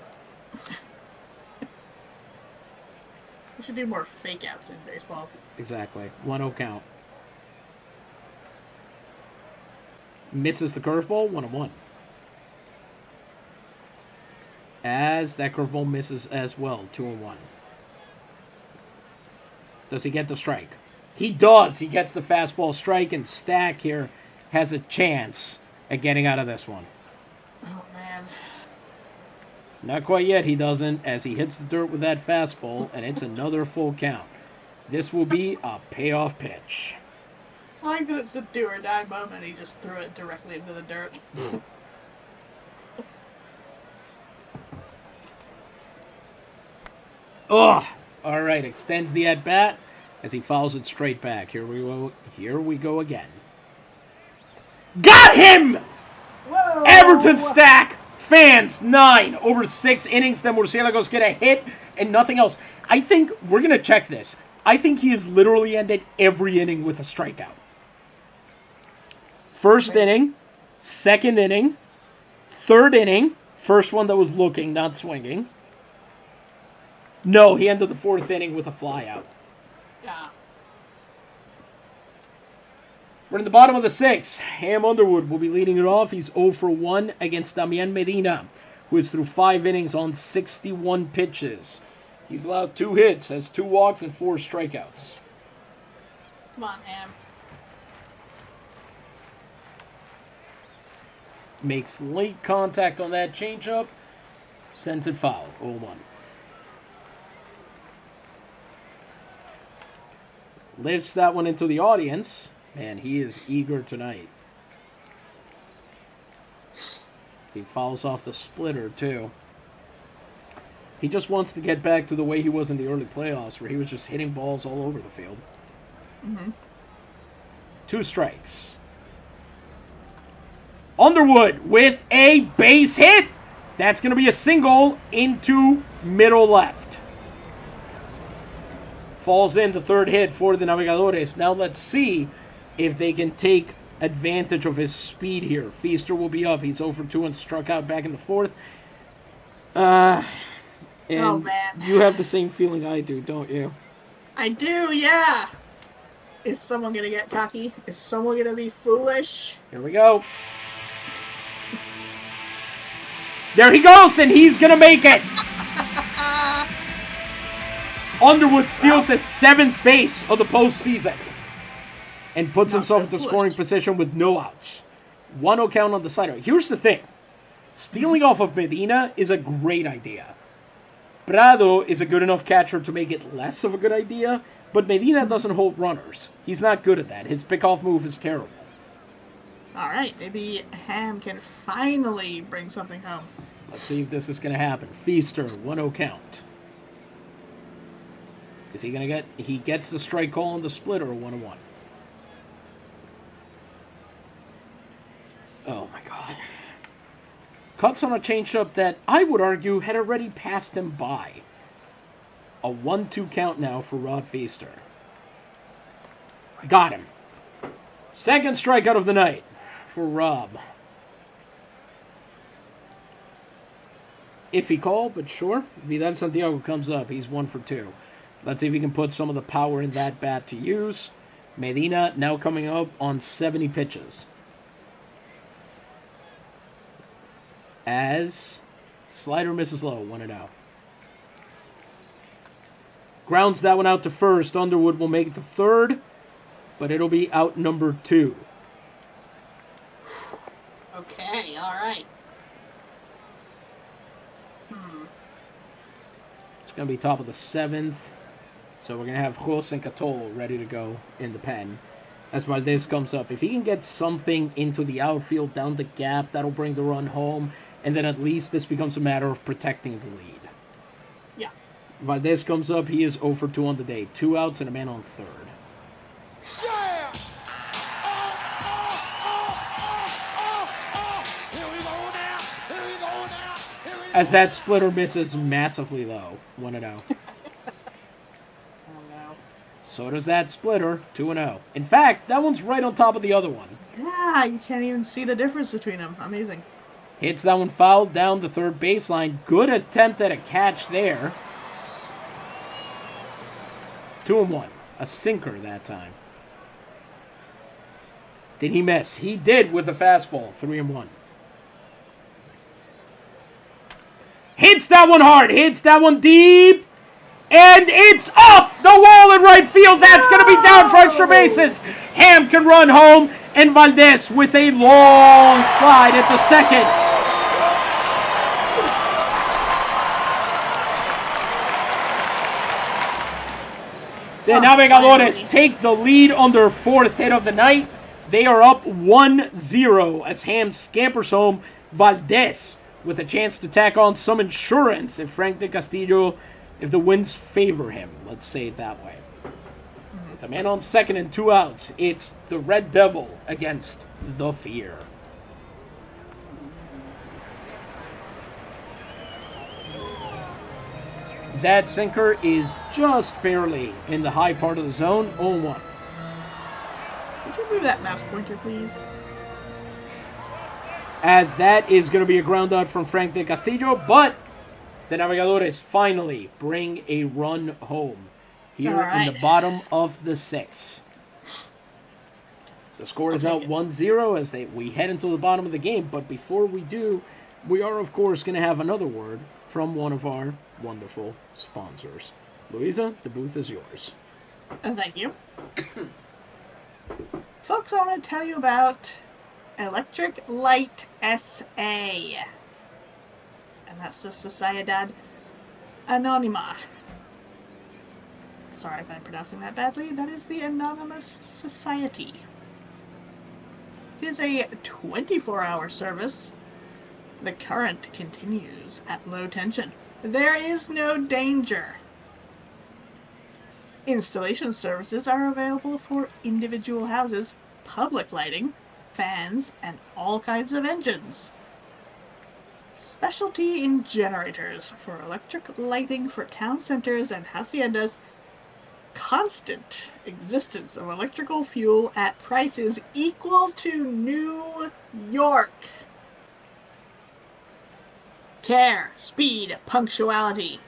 We should do more fake outs in baseball. Exactly. 1-0 count. Misses the curveball, 1-1. As that curveball misses as well, 2-1. Does he get the strike? He does. He gets the fastball strike, and Stack here has a chance at getting out of this one. Oh, man. Not quite yet, he doesn't, as he hits the dirt with that fastball, and it's another full count. This will be a payoff pitch. I like that it's a do or die moment. He just threw it directly into the dirt. Oh, all right. Extends the at bat as he fouls it straight back. Here we go. Here we go again. Got him! Whoa! Everton Stack. Fans 9 over 6 innings. The Murciélagos get a hit and nothing else. I think we're gonna check this. I think he has literally ended every inning with a strikeout. First inning, 2nd inning, 3rd inning, first one that was looking, not swinging. No, he ended the 4th inning with a flyout. Yeah. We're in the bottom of the 6th. Ham Underwood will be leading it off. He's 0 for 1 against Damián Medina, who is through 5 innings on 61 pitches. He's allowed 2 hits, has 2 walks, and 4 strikeouts. Come on, Ham. Makes late contact on that changeup. Sends it foul. 0-1. Lifts that one into the audience. Man, he is eager tonight. He fouls off the splitter, too. He just wants to get back to the way he was in the early playoffs, where he was just hitting balls all over the field. Mm-hmm. 2 strikes. Underwood with a base hit. That's going to be a single into middle left. Falls in the third hit for the Navegadores. Now let's see if they can take advantage of his speed here. Feaster will be up. He's 0-2 and struck out back in the fourth. And oh, man. You have the same feeling I do, don't you? I do, yeah. Is someone going to get cocky? Is someone going to be foolish? Here we go. There he goes, and he's going to make it. Underwood steals his 7th base of the postseason and puts himself into scoring position with no outs. 1-0 count on the slider. Here's the thing. Stealing off of Medina is a great idea. Prado is a good enough catcher to make it less of a good idea, but Medina doesn't hold runners. He's not good at that. His pickoff move is terrible. All right, maybe Ham can finally bring something home. Let's see if this is going to happen. Feaster, 1-0 count. Is he going to get... He gets the strike call on the splitter, 1-1. Oh, my God. Cuts on a changeup that I would argue had already passed him by. A 1-2 count now for Rod Feaster. Got him. Second strikeout of the night for Rob. Iffy call, but sure. Vidal Santiago comes up. He's 1-2. Let's see if he can put some of the power in that bat to use. Medina now coming up on 70 pitches. As slider misses low, 1-0. Grounds that one out to first. Underwood will make it to third, but it'll be out number 2. Okay, all right. It's going to be top of the 7th. So we're going to have Jose and Catol ready to go in the pen. As Valdez comes up, if he can get something into the outfield down the gap, that'll bring the run home. And then at least this becomes a matter of protecting the lead. Yeah. Valdez comes up. He is 0-2 on the day. 2 outs and a man on third. Yeah! As that splitter misses massively low. 1-0. So does that splitter, 2-0. In fact, that one's right on top of the other one. Yeah, you can't even see the difference between them. Amazing. Hits that one fouled down the third baseline. Good attempt at a catch there. 2-1. A sinker that time. Did he miss? He did with the fastball. 3-1. Hits that one hard. Hits that one deep. And it's off the wall in right field. That's going to be down for extra bases. Ham can run home. And Valdez with a long slide at the second. The Navegadores take the lead on their 4th hit of the night. They are up 1-0 as Ham scampers home. Valdez with a chance to tack on some insurance if Frank de Castillo, if the winds favor him. Let's say it that way. With a man on second and 2 outs, it's the Red Devil against the Fear. That sinker is just barely in the high part of the zone. 0-1. Could you move that mouse pointer, please? As that is going to be a ground out from Frank de Castillo, but the Navegadores finally bring a run home here in the bottom of the 6th. The score is now 1-0 as we head into the bottom of the game, but before we do, we are, of course, going to have another word from one of our wonderful sponsors. Luisa, the booth is yours. Thank you. Folks, I want to tell you about Electric Light SA. And that's the Sociedad Anónima. Sorry if I'm pronouncing that badly. That is the Anonymous Society. It is a 24-hour service. The current continues at low tension. There is no danger. Installation services are available for individual houses, public lighting, fans, and all kinds of engines. Specialty in generators for electric lighting for town centers and haciendas. Constant existence of electrical fuel at prices equal to New York. Care, speed, punctuality.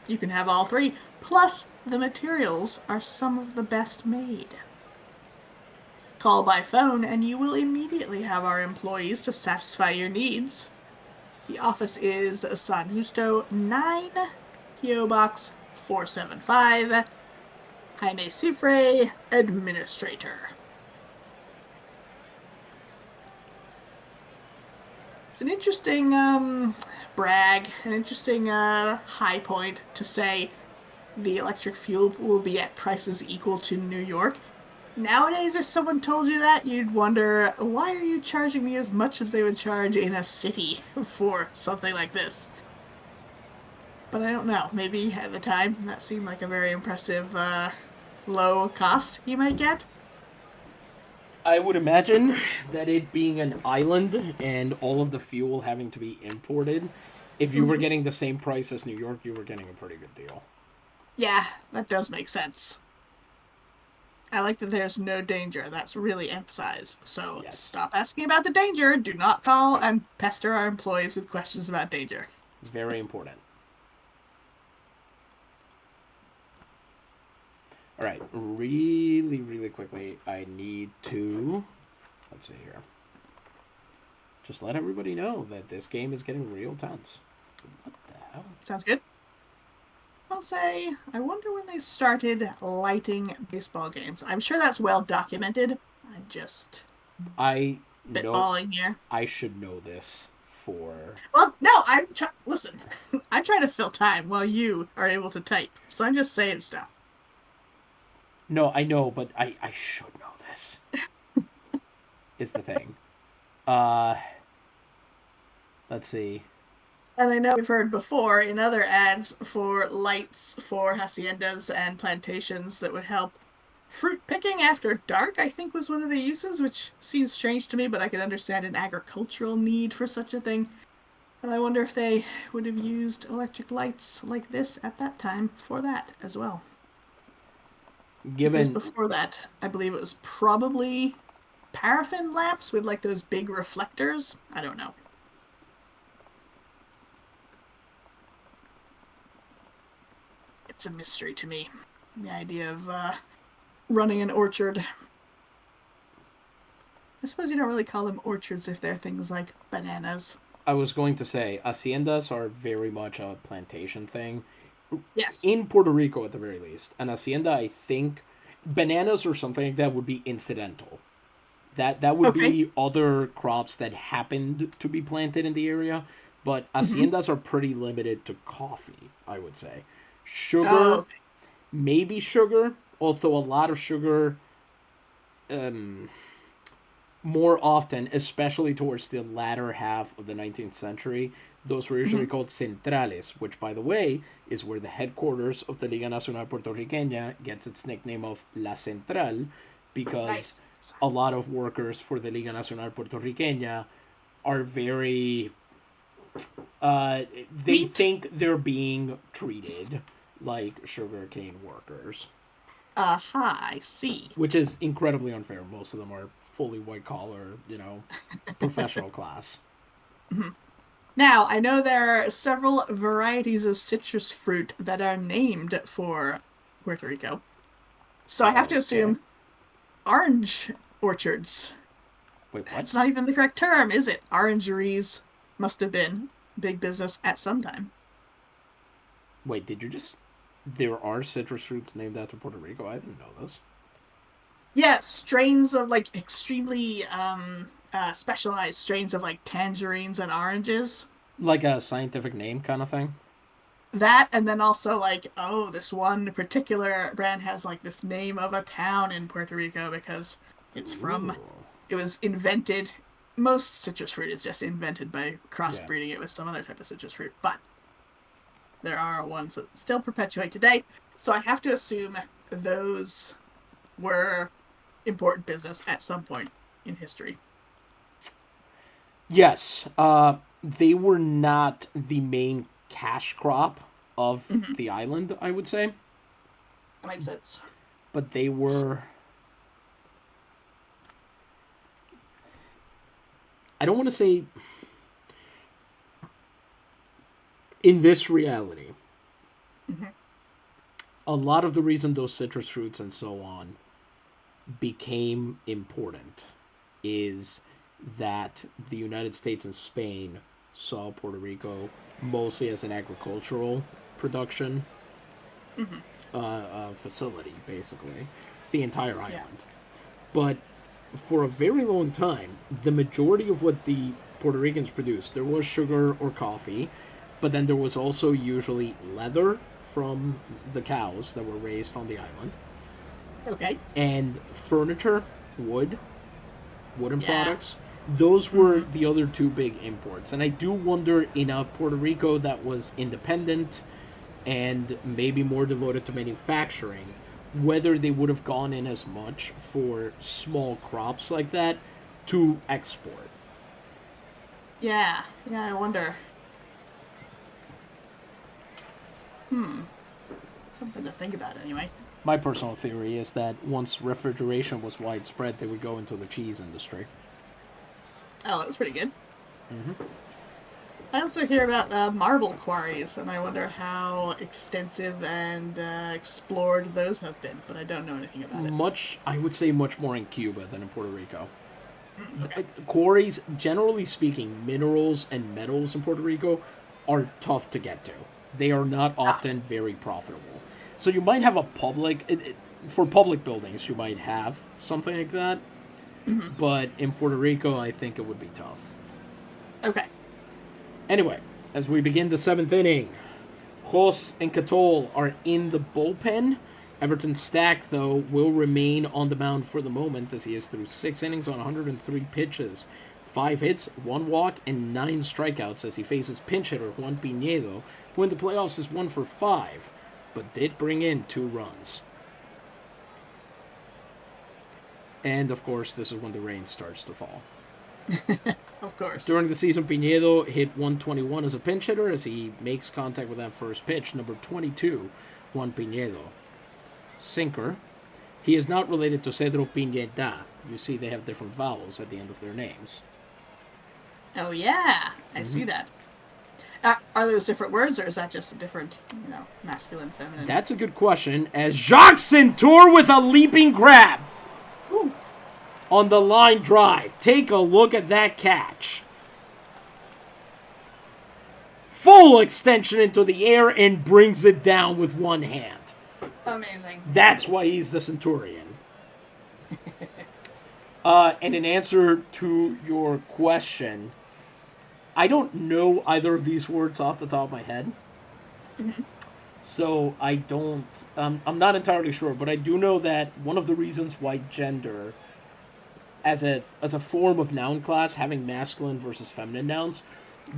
You can have all three. Plus, the materials are some of the best made. Call by phone and you will immediately have our employees to satisfy your needs. The office is San Justo 9, P.O. Box 475, Jaime Cifre, Administrator. It's an interesting brag, an interesting high point to say the electric fuel will be at prices equal to New York. Nowadays, if someone told you that, you'd wonder, why are you charging me as much as they would charge in a city for something like this? But I don't know. Maybe at the time, that seemed like a very impressive low cost you might get. I would imagine that it being an island and all of the fuel having to be imported, if you were getting the same price as New York, you were getting a pretty good deal. Yeah, that does make sense. I like that there's no danger. That's really emphasized. So Yes. Stop asking about the danger. Do not call and pester our employees with questions about danger. Very important. All right, really, really quickly, I need to, let's see here, just let everybody know that this game is getting real tense. What the hell? Sounds good. I'll say, I wonder when they started lighting baseball games. I'm sure that's well documented. I'm just I know, spitballing here. I should know this for... Well, no, listen, I'm trying to fill time while you are able to type. So I'm just saying stuff. No, I know, but I should know this. Is the thing. Let's see. And I know we've heard before in other ads for lights for haciendas and plantations that would help. Fruit picking after dark, I think, was one of the uses, which seems strange to me, but I can understand an agricultural need for such a thing. And I wonder if they would have used electric lights like this at that time for that as well. Because before that, I believe it was probably paraffin lamps with like those big reflectors. I don't know. It's a mystery to me, the idea of running an orchard. I suppose you don't really call them orchards if they're things like bananas. I was going to say, haciendas are very much a plantation thing. Yes. In Puerto Rico, at the very least. An hacienda, I think, bananas or something like that would be incidental. That would be other crops that happened to be planted in the area. But haciendas are pretty limited to coffee, I would say. Sugar, maybe sugar, although a lot of sugar, more often, especially towards the latter half of the 19th century, those were usually called centrales, which, by the way, is where the headquarters of the Liga Nacional Puertorriqueña gets its nickname of La Central, because a lot of workers for the Liga Nacional Puertorriqueña are very... they think they're being treated like sugarcane workers. I see. Which is incredibly unfair. Most of them are fully white-collar, professional class. Now, I know there are several varieties of citrus fruit that are named for Puerto Rico. So I have to assume orange orchards. Wait, what? That's not even the correct term, is it? Orangeries must have been big business at some time. Wait, did you just... There are citrus fruits named after Puerto Rico? I didn't know this. Yeah, strains of, like, extremely specialized strains of, like, tangerines and oranges. Like a scientific name kind of thing? That, and then also, like, oh, this one particular brand has, like, this name of a town in Puerto Rico because it's from... Ooh. It was invented... Most citrus fruit is just invented by crossbreeding it with some other type of citrus fruit, but there are ones that still perpetuate today, so I have to assume those were important business at some point in history. Yes, they were not the main cash crop of the island, I would say, That makes sense. but they were. I don't want to say in this reality. A lot of the reason those citrus fruits and so on became important is that the United States and Spain saw Puerto Rico mostly as an agricultural production facility, basically, the entire island. Yeah. But for a very long time, the majority of what the Puerto Ricans produced, there was sugar or coffee, but then there was also usually leather from the cows that were raised on the island, Okay. and furniture, wooden Yeah. products. Those were the other two big imports. And I do wonder, in a Puerto Rico that was independent and maybe more devoted to manufacturing, whether they would have gone in as much for small crops like that to export. Yeah. Yeah, I wonder. Something to think about anyway. My personal theory is that once refrigeration was widespread, they would go into the cheese industry. Oh, that was pretty good. I also hear about marble quarries, and I wonder how extensive and explored those have been, but I don't know anything about it. I would say much more in Cuba than in Puerto Rico. Okay. Quarries, generally speaking, minerals and metals in Puerto Rico are tough to get to. They are not often very profitable. So you might have a for public buildings, you might have something like that. But in Puerto Rico, I think it would be tough. Okay. Anyway, as we begin the seventh inning, Jos and Catol are in the bullpen. Everton Stack, though, will remain on the mound for the moment as he is through 6 innings on 103 pitches, 5 hits, 1 walk, and 9 strikeouts as he faces pinch hitter Juan Pinedo, who in the playoffs is 1 for 5, but did bring in 2 runs. And, of course, this is when the rain starts to fall. Of course. During the season, Pinedo hit 121 as a pinch hitter as he makes contact with that first pitch, number 22, Juan Pinedo. Sinker. He is not related to Cedro Pineda. You see they have different vowels at the end of their names. Oh, yeah. I see that. Are those different words, or is that just a different, masculine, feminine? That's a good question, as Jacques Centur with a leaping grab. Ooh. On the line drive. Take a look at that catch. Full extension into the air and brings it down with one hand. Amazing. That's why he's the Centurion. And in answer to your question, I don't know either of these words off the top of my head. So I don't... I'm not entirely sure, but I do know that one of the reasons why gender, as a form of noun class, having masculine versus feminine nouns,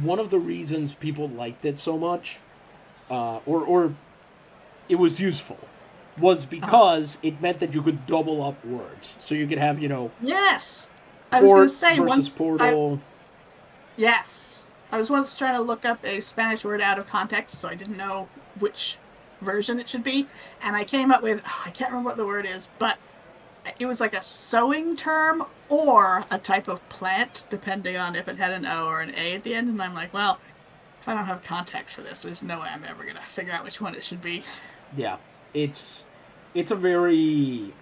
one of the reasons people liked it so much, or it was useful, was because it meant that you could double up words. So you could have, Yes. I was going to say versus portal. Yes. I was once trying to look up a Spanish word out of context, so I didn't know which version it should be, and I came up with, I can't remember what the word is, but it was like a sewing term or a type of plant, depending on if it had an O or an A at the end, and I'm like, well, if I don't have context for this, there's no way I'm ever going to figure out which one it should be. Yeah, it's a very...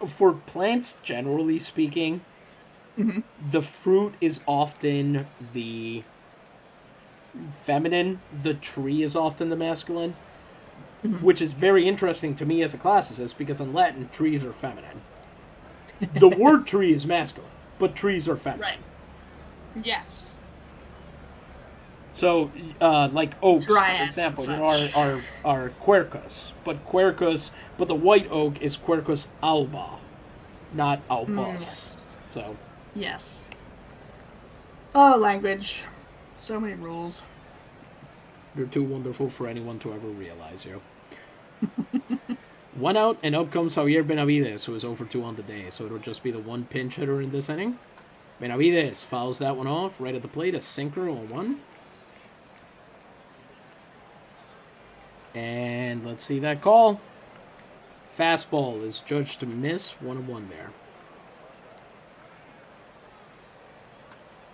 For plants, generally speaking, the fruit is often the feminine, the tree is often the masculine, which is very interesting to me as a classicist, because in Latin, trees are feminine. The word tree is masculine, but trees are feminine. Right. Yes. So, like oaks, Dryads for example, and are quercus, but the white oak is Quercus alba, not albus. Yes. So, yes. Oh, language. So many rules. You're too wonderful for anyone to ever realize you. 1 out, and up comes Javier Benavides, who is over 2 on the day. So it'll just be the one pinch hitter in this inning. Benavides fouls that one off right at the plate. A sinker on 1. And let's see that call. Fastball is judged to miss. 1-1 there.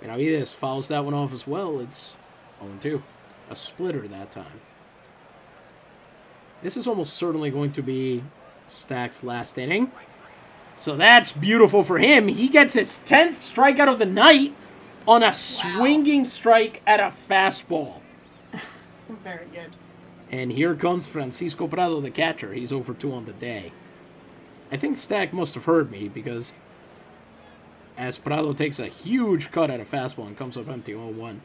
Benavides fouls that one off as well. It's 0-2. A splitter that time. This is almost certainly going to be Stack's last inning. So that's beautiful for him. He gets his 10th strikeout of the night on a swinging strike at a fastball. Very good. And here comes Francisco Prado, the catcher. He's over 2 on the day. I think Stack must have heard me because as Prado takes a huge cut at a fastball and comes up empty 0-1,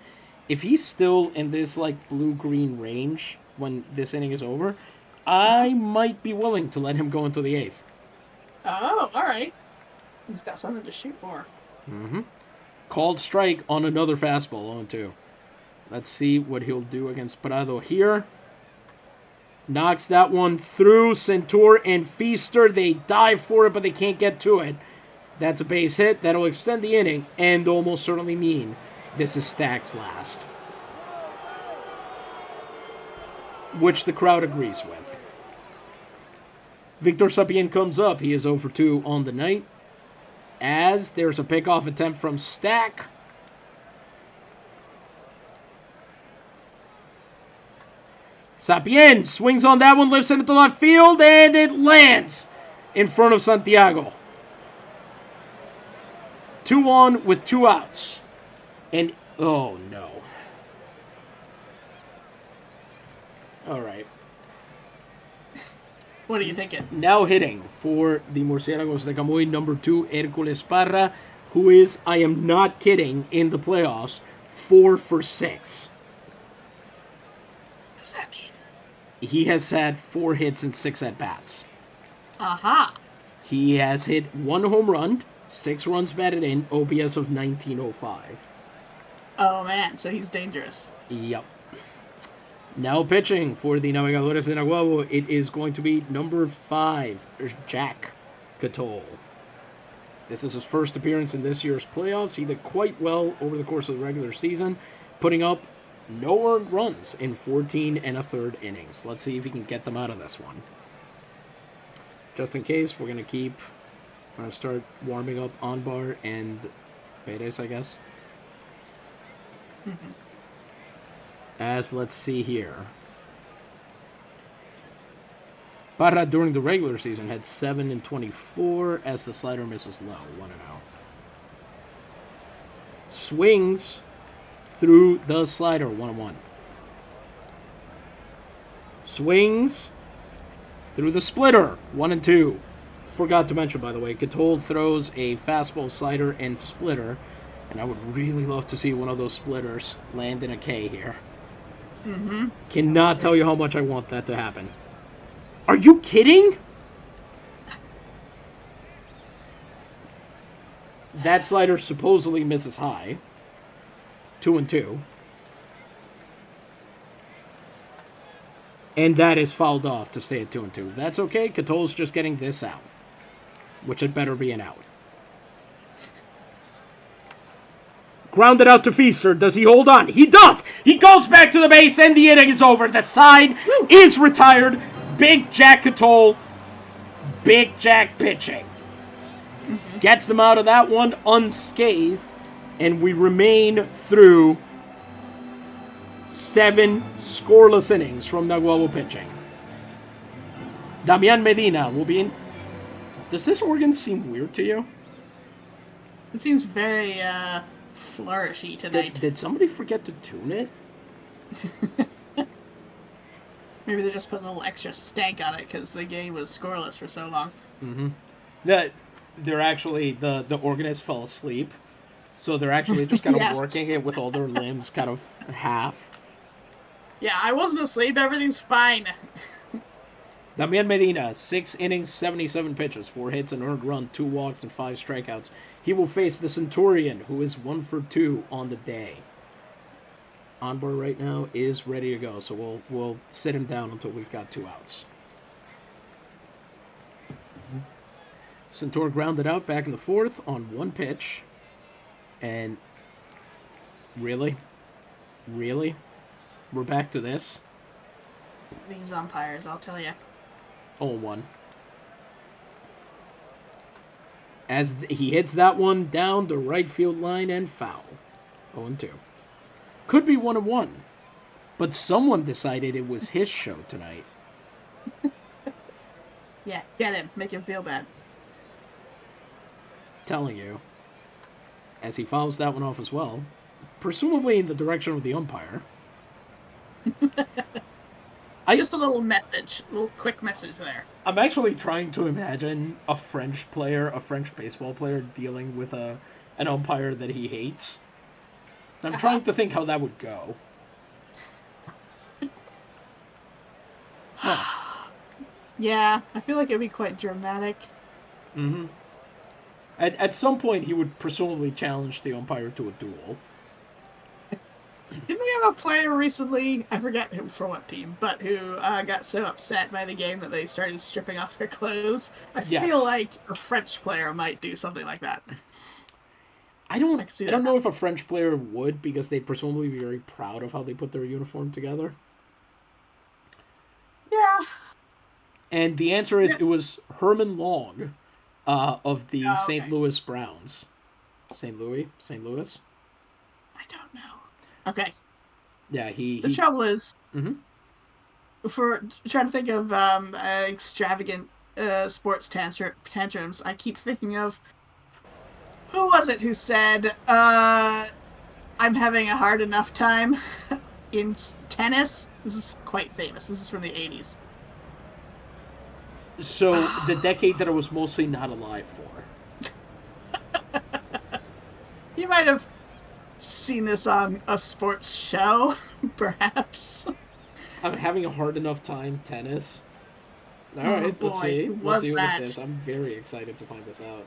if he's still in this like blue-green range when this inning is over, I might be willing to let him go into the 8th. Oh, all right. He's got something to shoot for. Mm-hmm. Called strike on another fastball, 0-2. Let's see what he'll do against Prado here. Knocks that one through. Centur and Feaster, they dive for it, but they can't get to it. That's a base hit. That'll extend the inning and almost certainly mean this is Stack's last. Which the crowd agrees with. Victor Sapien comes up. He is 0-2 on the night. As there's a pickoff attempt from Stack. Sapien swings on that one, lifts it into left field, and it lands in front of Santiago. 2 on with 2 outs. And, oh no. All right. What are you thinking? Now hitting for the Murciélagos de Camuy, number 2, Hercules Parra, who is, I am not kidding, in the playoffs, 4 for 6. What does that mean? He has had 4 hits and 6 at-bats. Aha. He has hit 1 home run, 6 runs batted in, OPS of 1905. Oh, man, so he's dangerous. Yep. Now pitching for the Navegadores de Naguabo, it is going to be number 5, Jack Catol. This is his first appearance in this year's playoffs. He did quite well over the course of the regular season, putting up no earned runs in 14 1/3 innings. Let's see if he can get them out of this one. Just in case, we're going to start warming up Anbar and Perez, I guess. Mm-hmm. As let's see here. Parra during the regular season had 7 24 as the slider misses low, 1-0. Swings through the slider, 1-1. Swings through the splitter, 1-2. Forgot to mention, by the way, Catol throws a fastball, slider, and splitter, and I would really love to see one of those splitters land in a K here. Mm-hmm. Cannot tell you how much I want that to happen. Are you kidding? That slider supposedly misses high. 2-2. And that is fouled off to stay at 2-2. That's okay. Catol's just getting this out, which had better be an out. Grounded out to Feaster. Does he hold on? He does! He goes back to the base, and the inning is over. The side is retired. Big Jack Catol. Big Jack pitching. Gets them out of that one unscathed, and we remain through 7 scoreless innings from Naguabo pitching. Damián Medina will be in. Does this organ seem weird to you? It seems very, flourishy tonight. Did somebody forget to tune it? Maybe they just put a little extra stank on it because the game was scoreless for so long. Mm-hmm. They're actually, the organist fell asleep, so they're actually just kind of Yes. working it with all their limbs kind of half. Yeah, I wasn't asleep. Everything's fine. Damián Medina, 6 innings, 77 pitches, 4 hits, an earned run, 2 walks, and 5 strikeouts. He will face the Centurion, who is 1 for 2 on the day. Anbar right now is ready to go, so we'll sit him down until we've got 2 outs. Centaur grounded out back in the fourth on one pitch. And really? Really? We're back to this? These umpires, I'll tell you. 0-1. As he hits that one down the right field line and foul. 0-2. Could be 1-1. But someone decided it was his show tonight. Yeah, get him. Make him feel bad. Telling you. As he fouls that one off as well. Presumably in the direction of the umpire. Just a little message. A little quick message there. I'm actually trying to imagine a French baseball player dealing with an umpire that he hates. I'm trying to think how that would go. Huh. Yeah, I feel like it'd be quite dramatic. Mm-hmm. At some point, he would presumably challenge the umpire to a duel. Didn't we have a player recently, I forget who for what team, but who got so upset by the game that they started stripping off their clothes? I feel like a French player might do something like that. I don't know if a French player would, because they'd presumably be very proud of how they put their uniform together. Yeah. And the answer is it was Herman Long of the St. Louis Browns. St. Louis? I don't know. Okay. Yeah, The trouble is, for trying to think of extravagant sports tantrums, I keep thinking of, who was it who said, I'm having a hard enough time in tennis? This is quite famous. This is from the 80s. So, the decade that I was mostly not alive for. You might have seen this on a sports show, perhaps. I'm having a hard enough time tennis. All right, let's see. Let's see what this is. I'm very excited to find this out.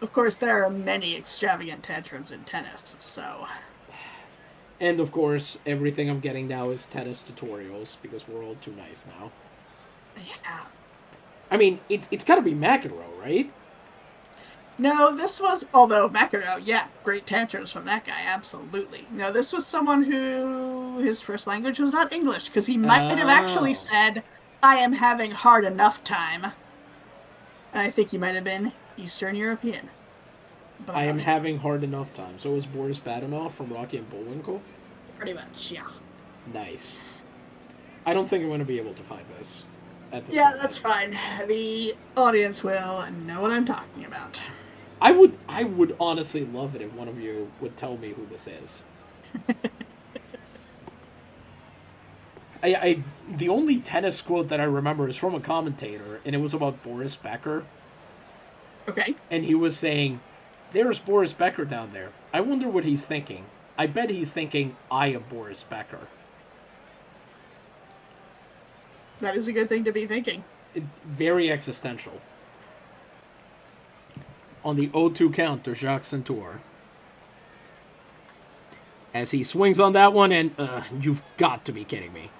Of course, there are many extravagant tantrums in tennis, so... And, of course, everything I'm getting now is tennis tutorials, because we're all too nice now. Yeah. I mean, it's got to be McEnroe, right? No, this was... Although, McEnroe, yeah, great tantrums from that guy, absolutely. No, this was someone who... His first language was not English, because he might have actually said, I am having hard enough time. And I think he might have been Eastern European. But I am having hard enough time. So is Boris Badenov from Rocky and Bullwinkle? Pretty much, yeah. Nice. I don't think I'm going to be able to find this. Yeah, that's fine. The audience will know what I'm talking about. I would honestly love it if one of you would tell me who this is. The only tennis quote that I remember is from a commentator, and it was about Boris Becker. Okay. And he was saying, there's Boris Becker down there. I wonder what he's thinking. I bet he's thinking, I am Boris Becker. That is a good thing to be thinking. Very existential. On the 0-2 count to Jacques Centaur. As he swings on that one, and you've got to be kidding me.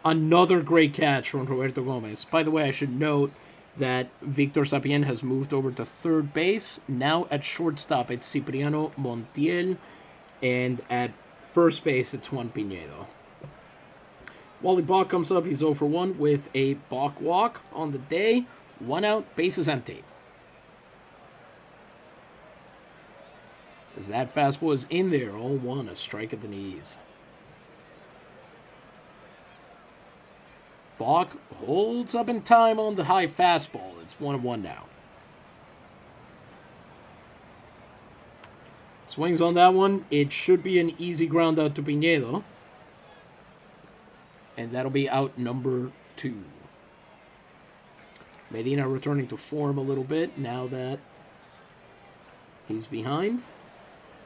Another great catch from Roberto Gomez. By the way, I should note that Victor Sapien has moved over to third base. Now at shortstop, it's Cipriano Montiel. And at first base, it's Juan Pinedo. Wally Balk comes up. He's 0 for 1 with a balk walk on the day. 1 out, bases empty. As that fastball is in there, 0-1, a strike at the knees. Balk holds up in time on the high fastball. It's 1-1 now. Swings on that one. It should be an easy ground out to Pinedo. And that'll be out number 2. Medina returning to form a little bit now that he's behind.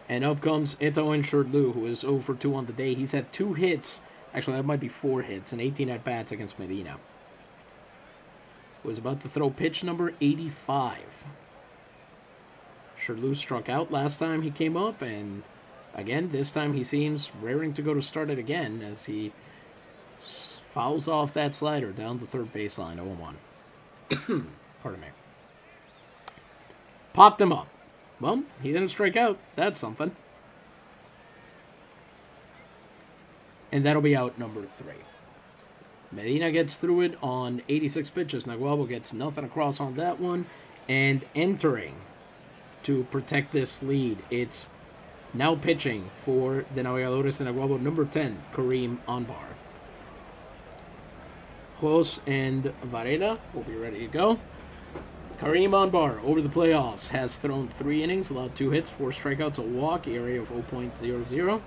And up comes Eto'o Shirley, who is 0 for 2 on the day. He's had 2 hits. Actually, that might be 4 hits and 18 at-bats against Medina. Was about to throw pitch number 85. Shirley struck out last time he came up, and again, this time he seems raring to go to start it again as he fouls off that slider down the third baseline, 0-1. Pardon me. Popped him up. Well, he didn't strike out. That's something. And that'll be out number 3. Medina gets through it on 86 pitches. Naguabo gets nothing across on that one. And entering to protect this lead, it's now pitching for the Navegadores and Naguabo, number 10, Kareem Anbar. Jos and Varela will be ready to go. Kareem Anbar, over the playoffs, has thrown 3 innings, allowed 2 hits, 4 strikeouts, a walk, ERA of 0.00.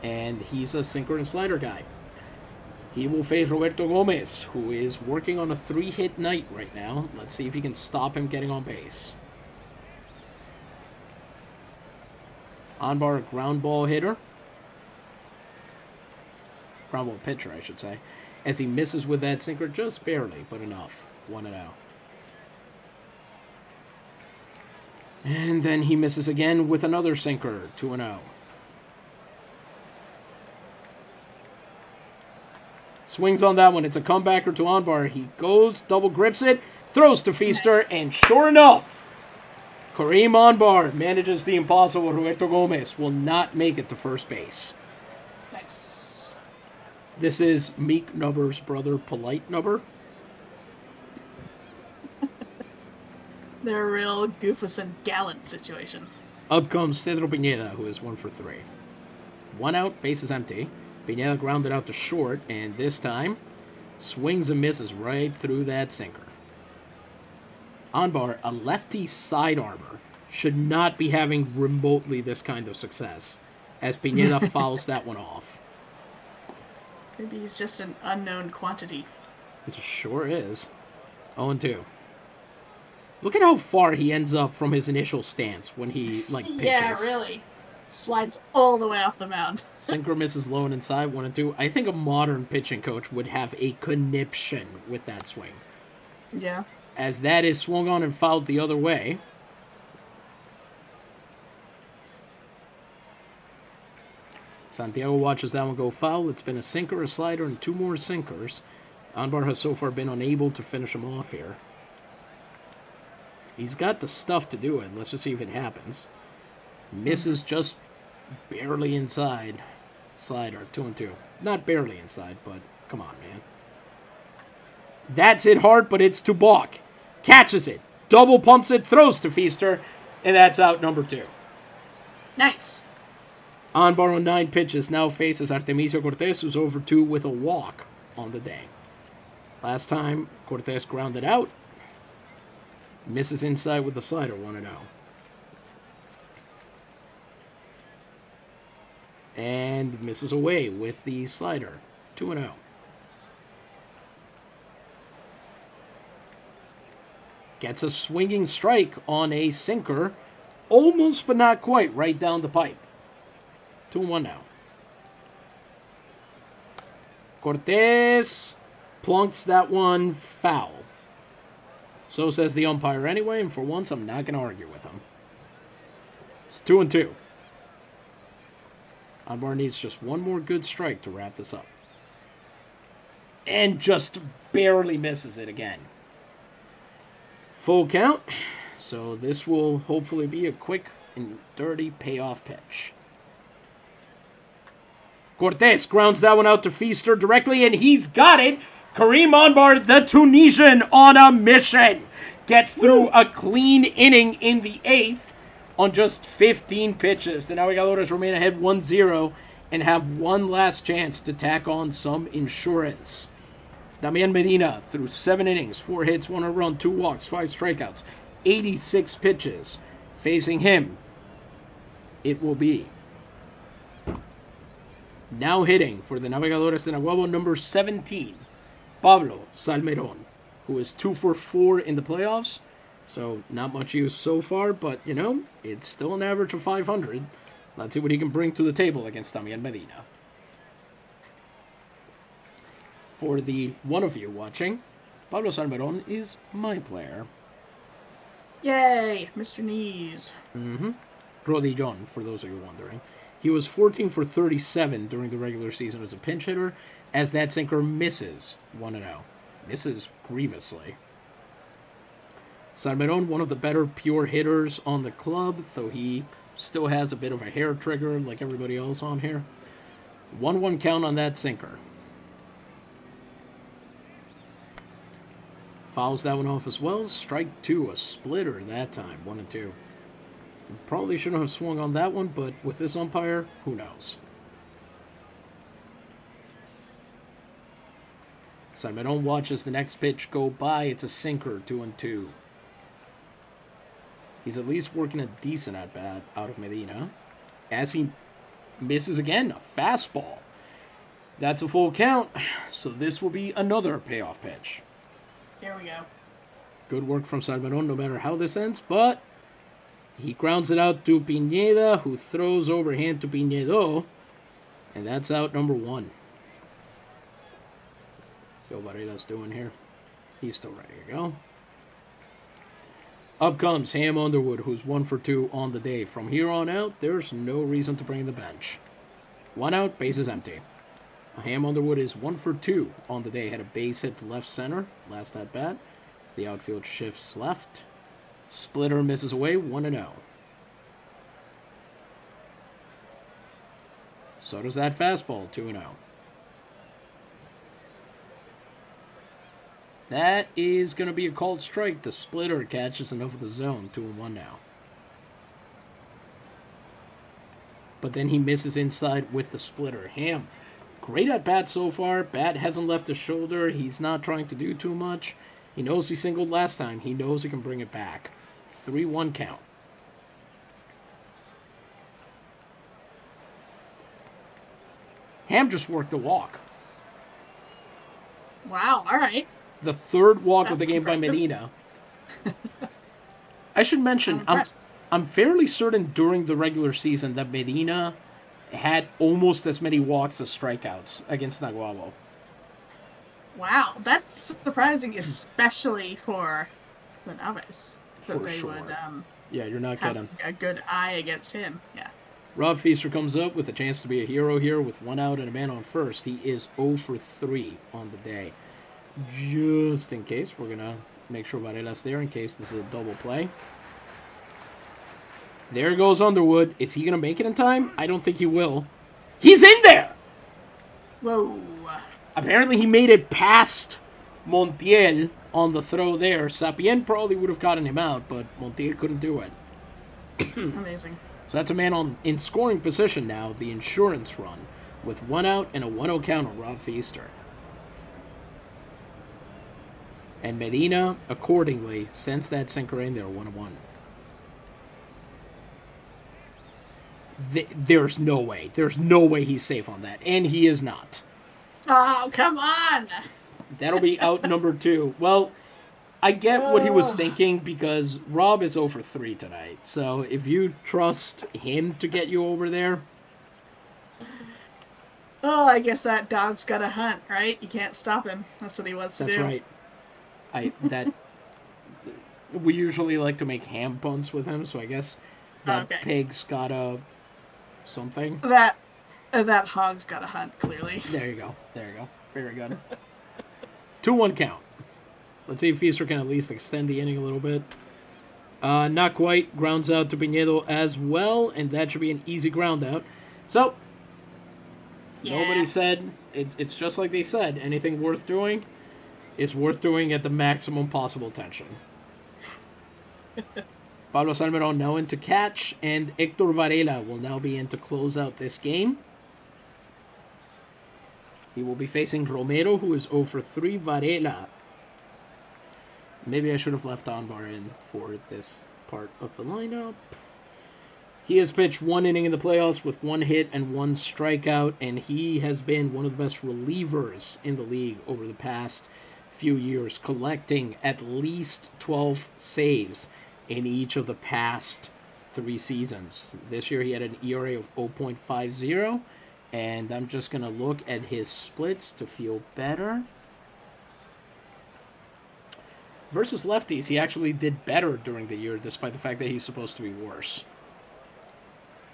And he's a sinker and slider guy. He will face Roberto Gomez, who is working on a 3-hit night right now. Let's see if he can stop him getting on base. Anbar, a ground ball hitter. Ground ball pitcher, I should say. As he misses with that sinker, just barely, but enough. 1-0. And then he misses again with another sinker. 2-0. Swings on that one. It's a comebacker to Anbar. He goes, double grips it, throws to Feaster, and sure enough, Kareem Anbar manages the impossible. Roberto Gomez will not make it to first base. Nice. This is Meek Nubber's brother, Polite Nubber. They're a real Goofus and Gallant situation. Up comes Cedro Pineda, who is 1 for 3. 1 out, base is empty. Pineda grounded out to short, and this time, swings and misses right through that sinker. Anbar, a lefty sidearmer, should not be having remotely this kind of success, as Pineda fouls that one off. Maybe he's just an unknown quantity. It sure is. 0-2. Look at how far he ends up from his initial stance when he, pitches. Yeah, really. Slides all the way off the mound. Sinker misses low and inside, 1-2. I think a modern pitching coach would have a conniption with that swing. Yeah. As that is swung on and fouled the other way. Santiago watches that one go foul. It's been a sinker, a slider, and 2 more sinkers. Anbar has so far been unable to finish him off here. He's got the stuff to do it. Let's just see if it happens. Misses just barely inside. Slider, 2-2. Not barely inside, but come on, man. That's hit hard, but it's to Balk. Catches it. Double pumps it, throws to Feaster, and that's out number 2. Nice. Anbar on 9 pitches now faces Artemisio Cortez, who's over 2 with a walk on the day. Last time, Cortez grounded out. Misses inside with the slider, 1-0. And misses away with the slider, 2-0. Gets a swinging strike on a sinker, almost but not quite, right down the pipe. 2-1 now. Cortez plunks that one foul. So says the umpire anyway, and for once I'm not going to argue with him. It's 2-2. Anbar needs just one more good strike to wrap this up. And just barely misses it again. Full count. So this will hopefully be a quick and dirty payoff pitch. Cortez grounds that one out to Feaster directly, and he's got it. Kareem Anbar, the Tunisian, on a mission. Gets through a clean inning in the 8th on just 15 pitches. The Navegadores remain ahead 1-0 and have one last chance to tack on some insurance. Damián Medina threw 7 innings, 4 hits, 1 run, 2 walks, 5 strikeouts, 86 pitches. Facing him, it will be now hitting for the Navegadores de Naguabo, number 17, Pablo Salmerón, who is 2 for 4 in the playoffs. So not much use so far, but, it's still an average of 500. Let's see what he can bring to the table against Damián Medina. For the one of you watching, Pablo Salmerón is my player. Yay, Mr. Knees. Rodillon, for those of you wondering. He was 14 for 37 during the regular season as a pinch hitter, as that sinker misses 1-0. Misses grievously. Salmeron, one of the better pure hitters on the club, though he still has a bit of a hair trigger like everybody else on here. 1-1 count on that sinker. Fouls that one off as well. Strike 2, a splitter that time, 1-2. Probably shouldn't have swung on that one, but with this umpire, who knows? Salmeron watches the next pitch go by. It's a sinker, 2-2. He's at least working a decent at-bat out of Medina. As he misses again, a fastball. That's a full count, so this will be another payoff pitch. Here we go. Good work from Salmeron, no matter how this ends, but he grounds it out to Pineda, who throws overhand to Pinedo, and that's out number 1. See what Varela's doing here. He's still ready to go. Up comes Ham Underwood, who's 1 for 2 on the day. From here on out, there's no reason to bring the bench. 1 out, base is empty. Ham Underwood is 1 for 2 on the day. Had a base hit to left center last at bat. As the outfield shifts left. Splitter misses away, 1-0. So does that fastball, 2-0. That is going to be a called strike. The splitter catches enough of the zone. 2-1 now. But then he misses inside with the splitter. Ham, great at bat so far. Bat hasn't left his shoulder. He's not trying to do too much. He knows he singled last time. He knows he can bring it back. 3-1 count. Ham just worked a walk. Wow, all right. The third walk of the game by Medina. I should mention, I'm fairly certain during the regular season that Medina had almost as many walks as strikeouts against Naguabo. Wow, that's surprising, especially for the novice. That For they sure. would Yeah, you're not have kidding. a good eye against him. Yeah. Rob Feaster comes up with a chance to be a hero here with 1 out and a man on first. He is 0 for 3 on the day. Just in case, we're going to make sure Varela's there in case this is a double play. There goes Underwood. Is he going to make it in time? I don't think he will. He's in there! Whoa. Apparently he made it past Montiel on the throw there. Sapien probably would have gotten him out, but Montiel couldn't do it. Amazing. So that's a man in scoring position now, the insurance run, with 1 out and a 1-0 count on Rob Feaster. And Medina, accordingly, sends that sinker in there, 1-1. There's no way. There's no way he's safe on that. And he is not. Oh, come on! That'll be out number 2. Well, I get what he was thinking because Rob is 0 for 3 tonight. So if you trust him to get you over there... Oh, I guess that dog's got to hunt, right? You can't stop him. That's what he wants to do. That's right. We usually like to make ham puns with him, so I guess that pig's got a something. That hog's got to hunt, clearly. There you go. Very good. 2-1 count. Let's see if Feaster can at least extend the inning a little bit. Not quite. Grounds out to Pinedo as well, and that should be an easy ground out. So, nobody said, it's just like they said, anything worth doing is worth doing at the maximum possible tension. Pablo Salmeron now in to catch, and Hector Varela will now be in to close out this game. He will be facing Romero, who is 0 for 3. Varela. Maybe I should have left Anbar in for this part of the lineup. He has pitched 1 inning in the playoffs with 1 hit and 1 strikeout, and he has been one of the best relievers in the league over the past few years, collecting at least 12 saves in each of the past 3 seasons. This year he had an ERA of 0.50, and I'm just going to look at his splits to feel better. Versus lefties, he actually did better during the year, despite the fact that he's supposed to be worse.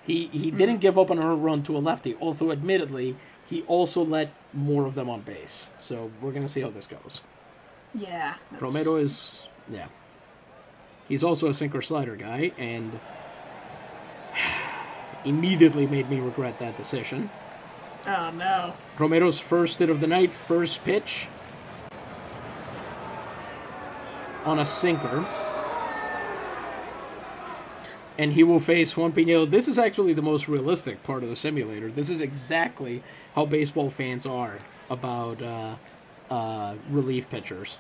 He didn't give up on a run to a lefty, although admittedly, he also let more of them on base. So we're going to see how this goes. Yeah. Romero is, yeah. He's also a sinker slider guy, and immediately made me regret that decision. Oh, no. Romero's first hit of the night, first pitch on a sinker. And he will face Juan Pinedo. This is actually the most realistic part of the simulator. This is exactly how baseball fans are about relief pitchers.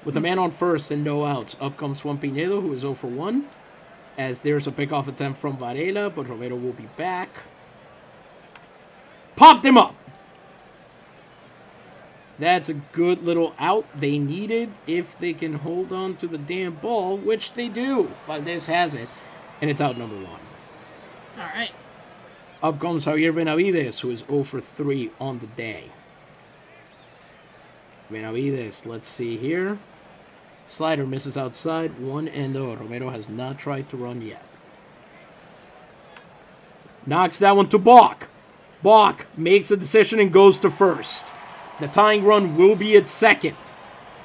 With a man on first and no outs, up comes Juan Pinedo, who is 0 for 1. As there's a pickoff attempt from Varela, but Romero will be back. Popped him up! That's a good little out they needed if they can hold on to the damn ball, which they do. Valdez has it, and it's out number 1. All right. Up comes Javier Benavides, who is 0 for 3 on the day. Benavides, let's see here. Slider misses outside, 1-0. Romero has not tried to run yet. Knocks that one to Balk. Balk makes the decision and goes to first. The tying run will be at second.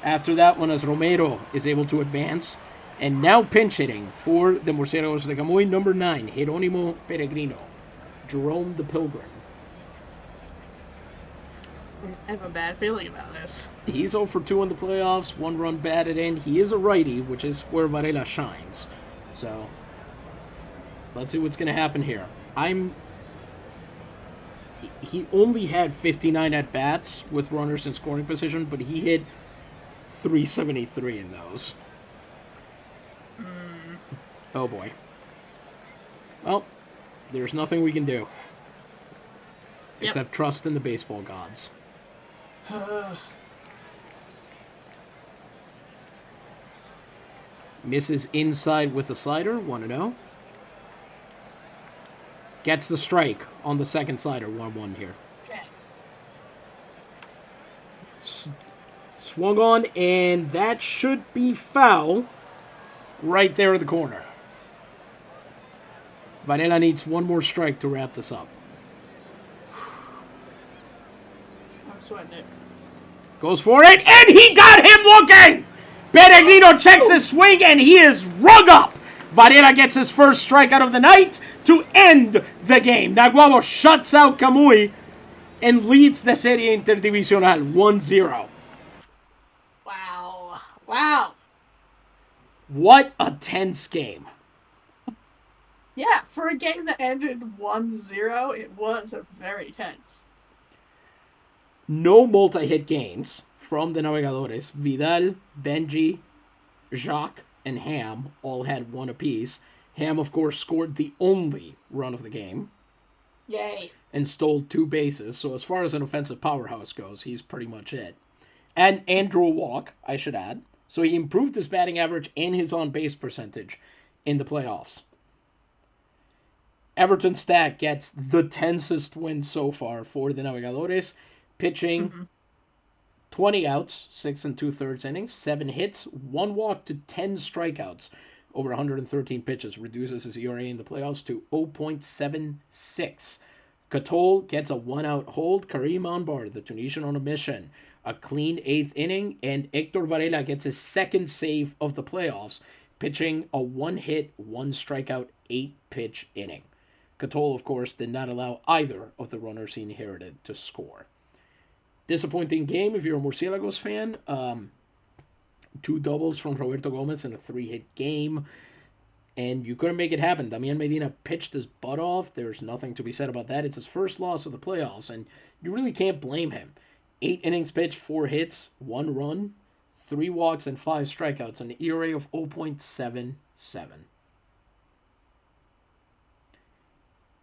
After that one, as Romero is able to advance. And now pinch hitting for the Murciélagos de Camuy, number 9, Jerónimo Peregrino. Jerome the Pilgrim. I have a bad feeling about this. He's 0 for 2 in the playoffs, 1 run batted in. He is a righty, which is where Varela shines. So, let's see what's going to happen here. He only had 59 at-bats with runners in scoring position, but he hit 373 in those. Oh, boy. Well, there's nothing we can do. Except trust in the baseball gods. Misses inside with a slider, 1-0. Gets the strike on the second slider, 1-1 here. Okay. Swung on, and that should be foul right there in the corner. Varela needs one more strike to wrap this up. I'm sweating it. Goes for it, and he got him looking! Peregrino checks his swing, and he is rung up. Varela gets his first strikeout of the night to end the game. Naguabo shuts out Camuy and leads the Serie Interdivisional 1-0. Wow. Wow. What a tense game. Yeah, for a game that ended 1-0, it was very tense. No multi-hit games from the Navegadores. Vidal, Benji, Jacques, and Ham all had one apiece. Ham, of course, scored the only run of the game. Yay. And stole 2 bases. So as far as an offensive powerhouse goes, he's pretty much it. And drew a walk, I should add. So he improved his batting average and his on-base percentage in the playoffs. Everton Stack gets the tensest win so far for the Navegadores. Pitching 20 outs, 6 2/3 innings, 7 hits, 1 walk to 10 strikeouts over 113 pitches. Reduces his ERA in the playoffs to 0.76. Catol gets a 1-out hold. Karim Anbar, the Tunisian, on a mission. A clean 8th inning, and Hector Varela gets his second save of the playoffs, pitching a 1-hit, 1-strikeout, 8-pitch inning. Catol, of course, did not allow either of the runners he inherited to score. Disappointing game if you're a Murciélagos fan. 2 doubles from Roberto Gomez in a 3-hit game. And you couldn't make it happen. Damián Medina pitched his butt off. There's nothing to be said about that. It's his first loss of the playoffs, and you really can't blame him. 8 innings pitched, 4 hits, 1 run, 3 walks, and 5 strikeouts. An ERA of 0.77.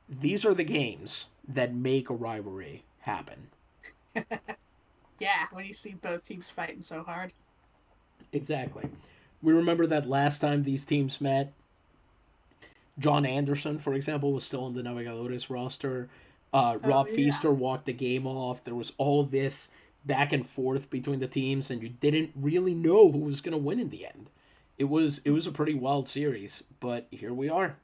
These are the games that make a rivalry happen. Yeah, when you see both teams fighting so hard. Exactly. We remember that last time these teams met, John Anderson, for example, was still on the Navegadores roster. Rob Feaster walked the game off. There was all this back and forth between the teams, and you didn't really know who was going to win in the end. It was a pretty wild series, but here we are.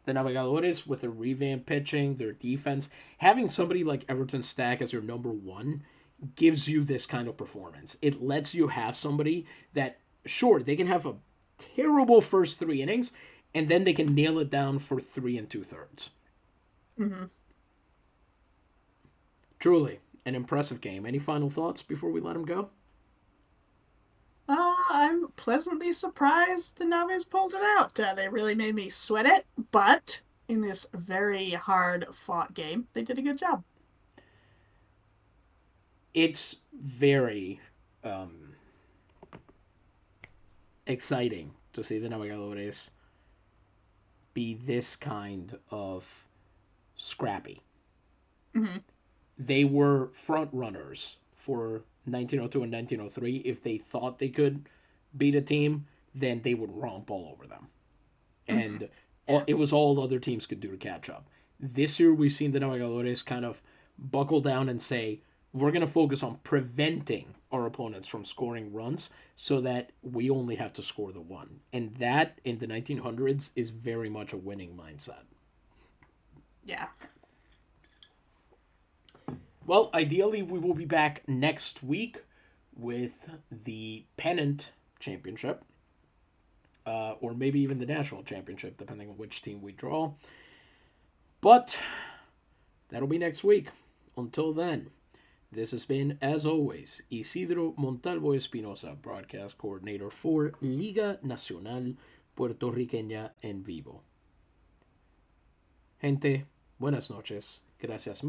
The Navegadores with their revamped pitching, their defense. Having somebody like Everton Stack as your number 1 gives you this kind of performance. It lets you have somebody that, sure, they can have a terrible first 3 innings, and then they can nail it down for 3 2/3. Mm-hmm. Truly, an impressive game. Any final thoughts before we let him go? I'm pleasantly surprised the Naves pulled it out. They really made me sweat it, but in this very hard-fought game, they did a good job. It's very exciting to see the Navegadores be this kind of scrappy. Mm-hmm. They were front runners for 1902 and 1903. If they thought they could beat a team, then they would romp all over them. And it was all other teams could do to catch up. This year, we've seen the Navegadores kind of buckle down and say, we're going to focus on preventing our opponents from scoring runs so that we only have to score the one. And that, in the 1900s, is very much a winning mindset. Yeah. Well, ideally, we will be back next week with the pennant championship, or maybe even the national championship, depending on which team we draw. But that'll be next week. Until then, this has been, as always, Isidro Montalvo Espinosa, broadcast coordinator for Liga Nacional Puertorriqueña en Vivo. Gente, buenas noches. Gracias.